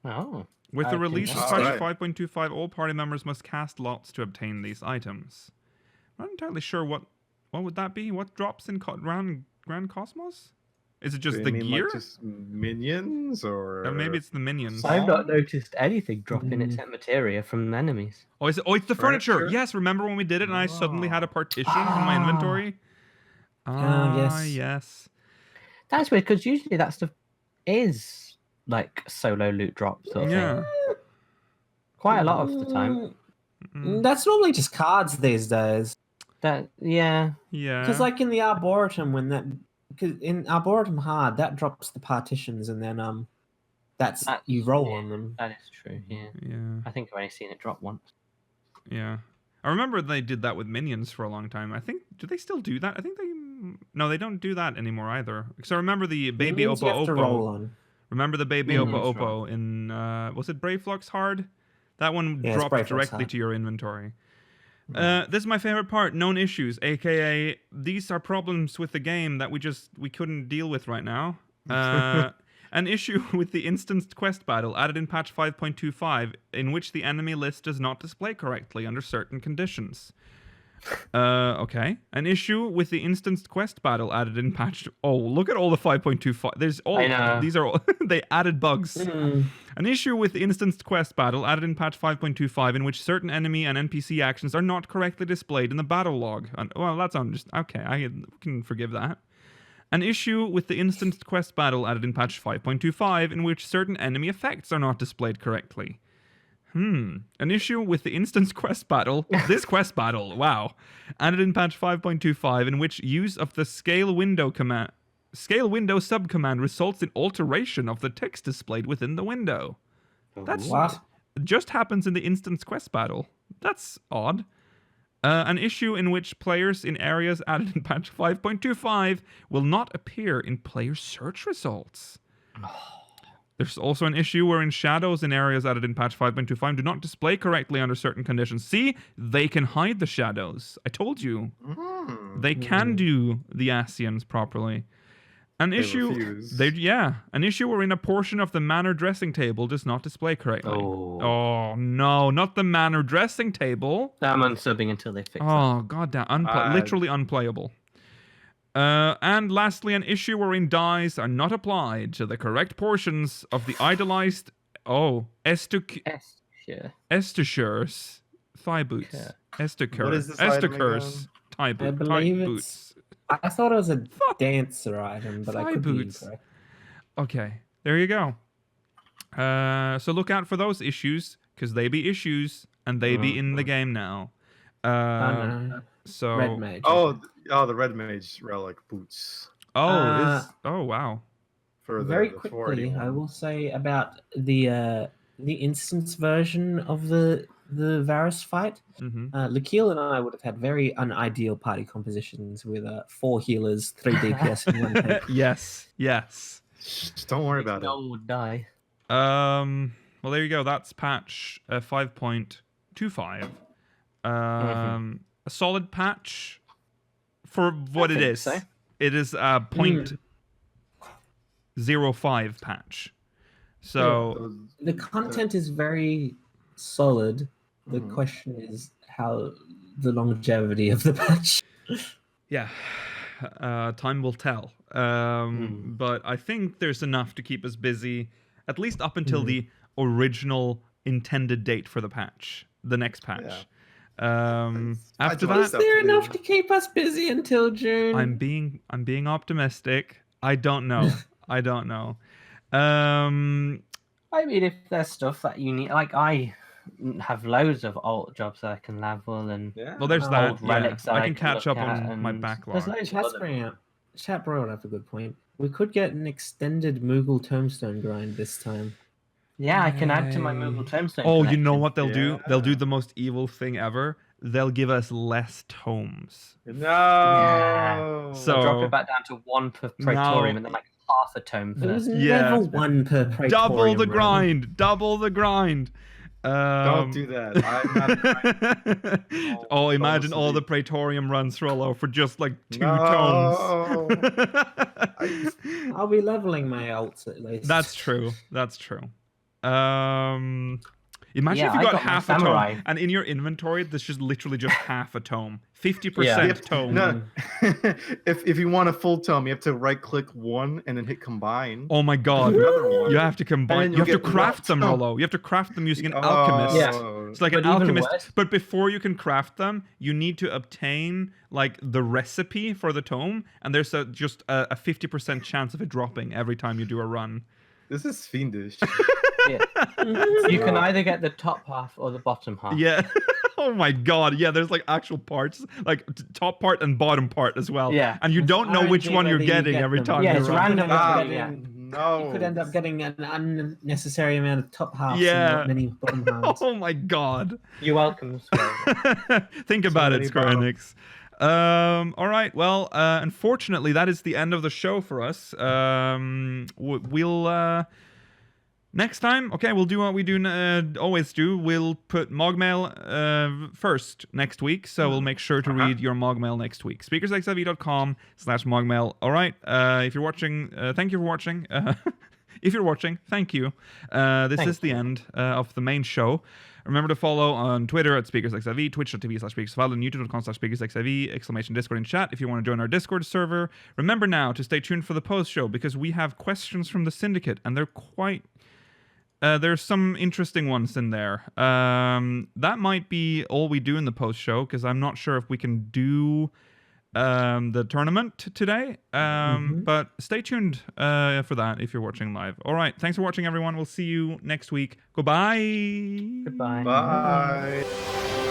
[SPEAKER 5] Oh.
[SPEAKER 1] With the release of
[SPEAKER 3] Alright.
[SPEAKER 1] patch 5.25, all party members must cast lots to obtain these items. I'm not entirely sure what would that be? What drops in Grand Cosmos? Is it just
[SPEAKER 3] Do
[SPEAKER 1] the
[SPEAKER 3] you mean,
[SPEAKER 1] gear?
[SPEAKER 3] like, just minions, or
[SPEAKER 1] Maybe it's the minions.
[SPEAKER 5] I've not noticed anything dropping except materia from enemies.
[SPEAKER 1] Oh, it's the furniture.
[SPEAKER 3] Furniture?
[SPEAKER 1] Yes, remember when we did it and I suddenly had a partition in my inventory?
[SPEAKER 4] yes.
[SPEAKER 1] Yes.
[SPEAKER 5] That's weird because usually that stuff is like solo loot drops sort of
[SPEAKER 1] Yeah.
[SPEAKER 5] thing. Quite a lot of the time.
[SPEAKER 4] That's normally just cards these days.
[SPEAKER 1] Yeah.
[SPEAKER 4] Because like in the Arboretum, because in Arboretum Hard, that drops the partitions, and then you roll on them.
[SPEAKER 5] That is true, yeah.
[SPEAKER 1] Yeah.
[SPEAKER 5] I think I've only seen it drop once.
[SPEAKER 1] Yeah. I remember they did that with minions for a long time. I think, do they still do that? I think no, they don't do that anymore either. Because I remember the baby
[SPEAKER 4] Minions you have to roll
[SPEAKER 1] Oppo.
[SPEAKER 4] on.
[SPEAKER 1] Remember the baby
[SPEAKER 3] Minions,
[SPEAKER 1] Oppo in, was it Brave Flux Hard? That one
[SPEAKER 4] Yeah, it's
[SPEAKER 1] dropped
[SPEAKER 4] Brave Flux
[SPEAKER 1] directly
[SPEAKER 4] Hard.
[SPEAKER 1] to your inventory. This is my favorite part, known issues, aka these are problems with the game that we couldn't deal with right now. An issue with the instanced quest battle added in patch 5.25 in which the enemy list does not display correctly under certain conditions. Okay. An issue with the instanced quest battle added in patch... Oh, look at all the 5.25. There's all...
[SPEAKER 5] I know.
[SPEAKER 1] These are all... they added bugs. An issue with the instanced quest battle added in patch 5.25 in which certain enemy and NPC actions are not correctly displayed in the battle log. Well, that's okay. I can forgive that. An issue with the instanced quest battle added in patch 5.25 in which certain enemy effects are not displayed correctly. An issue with the instance quest battle, this quest battle, wow, added in patch 5.25 in which use of the scale window subcommand results in alteration of the text displayed within the window. That's
[SPEAKER 4] What?
[SPEAKER 1] just happens in the instance quest battle. That's odd. An issue in which players in areas added in patch 5.25 will not appear in player search results. There's also an issue wherein shadows in areas added in patch 5.25 do not display correctly under certain conditions. See, they can hide the shadows. I told you. They can do the Asians properly. An issue wherein a portion of the manor dressing table does not display correctly. Oh no, not the manor dressing table.
[SPEAKER 5] I'm unsubbing until they fix it.
[SPEAKER 1] Oh goddamn, literally unplayable. And lastly, an issue wherein dyes are not applied to the correct portions of the idolized Estashur's thigh boots.
[SPEAKER 3] What is this item
[SPEAKER 1] Estacur's thigh
[SPEAKER 4] I
[SPEAKER 1] boots.
[SPEAKER 4] believe
[SPEAKER 1] Boots.
[SPEAKER 4] I thought it was a dancer item, but I
[SPEAKER 1] Thigh
[SPEAKER 4] could be
[SPEAKER 1] boots.
[SPEAKER 4] incorrect.
[SPEAKER 1] Okay, there you go. So look out for those issues, because they be issues, and they be in the game now.
[SPEAKER 4] No.
[SPEAKER 1] So
[SPEAKER 4] Red Mage.
[SPEAKER 3] Oh, the Red Mage Relic boots.
[SPEAKER 1] oh wow.
[SPEAKER 3] For
[SPEAKER 4] Very
[SPEAKER 3] the
[SPEAKER 4] quickly,
[SPEAKER 3] 481.
[SPEAKER 4] I will say about the instance version of the Varus fight. Lakeel and I would have had very unideal party compositions with 4 healers, 3 DPS, and 1 tank.
[SPEAKER 1] Yes.
[SPEAKER 3] Shh, don't worry about
[SPEAKER 5] No
[SPEAKER 3] it.
[SPEAKER 5] one would die.
[SPEAKER 1] Well, there you go. That's patch 5.25. A solid patch for what it
[SPEAKER 5] think
[SPEAKER 1] is.
[SPEAKER 5] so.
[SPEAKER 1] It is a 0.05 patch. So
[SPEAKER 4] The content is very solid. The
[SPEAKER 3] Mhm.
[SPEAKER 4] question is how the longevity of the patch.
[SPEAKER 1] yeah, time will tell. But I think there's enough to keep us busy, at least up until the original intended date for the patch, the next patch. After
[SPEAKER 3] Is
[SPEAKER 4] Is
[SPEAKER 1] that,
[SPEAKER 4] there enough to keep us busy until June?
[SPEAKER 1] I'm being optimistic. I don't know. I don't know.
[SPEAKER 5] I mean, if there's stuff that you need, like I have loads of alt jobs that I can level and
[SPEAKER 1] Well, there's that.
[SPEAKER 5] old relics that
[SPEAKER 1] I can catch
[SPEAKER 5] look
[SPEAKER 1] up
[SPEAKER 5] at,
[SPEAKER 1] on my
[SPEAKER 5] and
[SPEAKER 1] backlog.
[SPEAKER 5] There's loads of
[SPEAKER 4] Chat's
[SPEAKER 5] other-
[SPEAKER 4] bringing up. Chat brought up a good point. We could get an extended Moogle tombstone grind this time.
[SPEAKER 5] Yeah, I can add to my Moogle Tombstone.
[SPEAKER 1] Oh, you know
[SPEAKER 5] collection.
[SPEAKER 1] what they'll do? They'll do
[SPEAKER 3] Yeah.
[SPEAKER 1] the most evil thing ever. They'll give us less tomes.
[SPEAKER 3] No.
[SPEAKER 1] So-
[SPEAKER 5] I'll drop it back down to 1 per Praetorium and then like half a tome for
[SPEAKER 4] There was
[SPEAKER 1] Yeah.
[SPEAKER 4] never one per Praetorium.
[SPEAKER 1] Double the
[SPEAKER 4] run.
[SPEAKER 1] grind. Double the grind.
[SPEAKER 3] Don't do that. I'm not.
[SPEAKER 1] Oh, imagine
[SPEAKER 3] Don't
[SPEAKER 1] all the
[SPEAKER 3] sleep.
[SPEAKER 1] Praetorium runs, Rollo, for just like 2
[SPEAKER 3] No.
[SPEAKER 1] tomes.
[SPEAKER 4] I'll be leveling my alts at least.
[SPEAKER 1] That's true. That's true. Imagine
[SPEAKER 5] Yeah,
[SPEAKER 1] if you
[SPEAKER 5] I
[SPEAKER 1] got
[SPEAKER 5] got my
[SPEAKER 1] half a
[SPEAKER 5] samurai.
[SPEAKER 1] tome, and in your inventory, there's just literally just half a tome. 50%
[SPEAKER 5] Yeah.
[SPEAKER 1] tome.
[SPEAKER 3] No. if you want a full tome, you have to right click one and then hit combine.
[SPEAKER 1] Oh my god.
[SPEAKER 3] Another one.
[SPEAKER 1] You have to combine.
[SPEAKER 3] And
[SPEAKER 1] You
[SPEAKER 3] you'll
[SPEAKER 1] have to
[SPEAKER 3] get
[SPEAKER 1] craft them,
[SPEAKER 3] one tome.
[SPEAKER 1] Rollo. You have to craft them using an alchemist.
[SPEAKER 5] Yeah.
[SPEAKER 1] It's like
[SPEAKER 5] But
[SPEAKER 1] an
[SPEAKER 5] even
[SPEAKER 1] alchemist.
[SPEAKER 5] worse-
[SPEAKER 1] But before you can craft them, you need to obtain like the recipe for the tome, and there's just a 50% chance of it dropping every time you do a run.
[SPEAKER 3] This is fiendish.
[SPEAKER 5] Yeah. You can either get the top half or the bottom half.
[SPEAKER 1] Yeah. Oh my god. Yeah, there's like actual parts, like top part and bottom part as well.
[SPEAKER 5] Yeah.
[SPEAKER 1] And you don't know which
[SPEAKER 4] RNG
[SPEAKER 1] one you're
[SPEAKER 4] whether you
[SPEAKER 1] getting
[SPEAKER 4] get
[SPEAKER 1] every
[SPEAKER 4] them.
[SPEAKER 1] time
[SPEAKER 5] Yeah,
[SPEAKER 1] you
[SPEAKER 5] it's
[SPEAKER 1] run.
[SPEAKER 5] random.
[SPEAKER 3] Ah,
[SPEAKER 5] Yeah.
[SPEAKER 3] no.
[SPEAKER 4] You could end up getting an unnecessary amount of top halves
[SPEAKER 1] Yeah.
[SPEAKER 4] and not many bottom halves.
[SPEAKER 1] Oh my god.
[SPEAKER 5] You're welcome. Square.
[SPEAKER 1] Think about it,
[SPEAKER 3] many
[SPEAKER 1] Square
[SPEAKER 3] bottles.
[SPEAKER 1] Enix. All right. Well, unfortunately, that is the end of the show for us. We'll next time. Okay, we'll do what we do always do. We'll put Mogmail first next week, so we'll make sure to read your Mogmail next week. speakersxiv.com/Mogmail. All right. If you're watching, thank you for watching. If you're watching, thank you. This is the end of the main show. Remember to follow on Twitter at SpeakersXIV, twitch.tv/SpeakersXIV, and youtube.com/SpeakersXIV, exclamation Discord and chat if you want to join our Discord server. Remember now to stay tuned for the post-show because we have questions from the Syndicate, and they're quite... there's some interesting ones in there. That might be all we do in the post-show because I'm not sure if we can do the tournament today. But stay tuned for that if you're watching live. All right. Thanks for watching, everyone. We'll see you next week. Goodbye.
[SPEAKER 5] Goodbye.
[SPEAKER 3] Bye.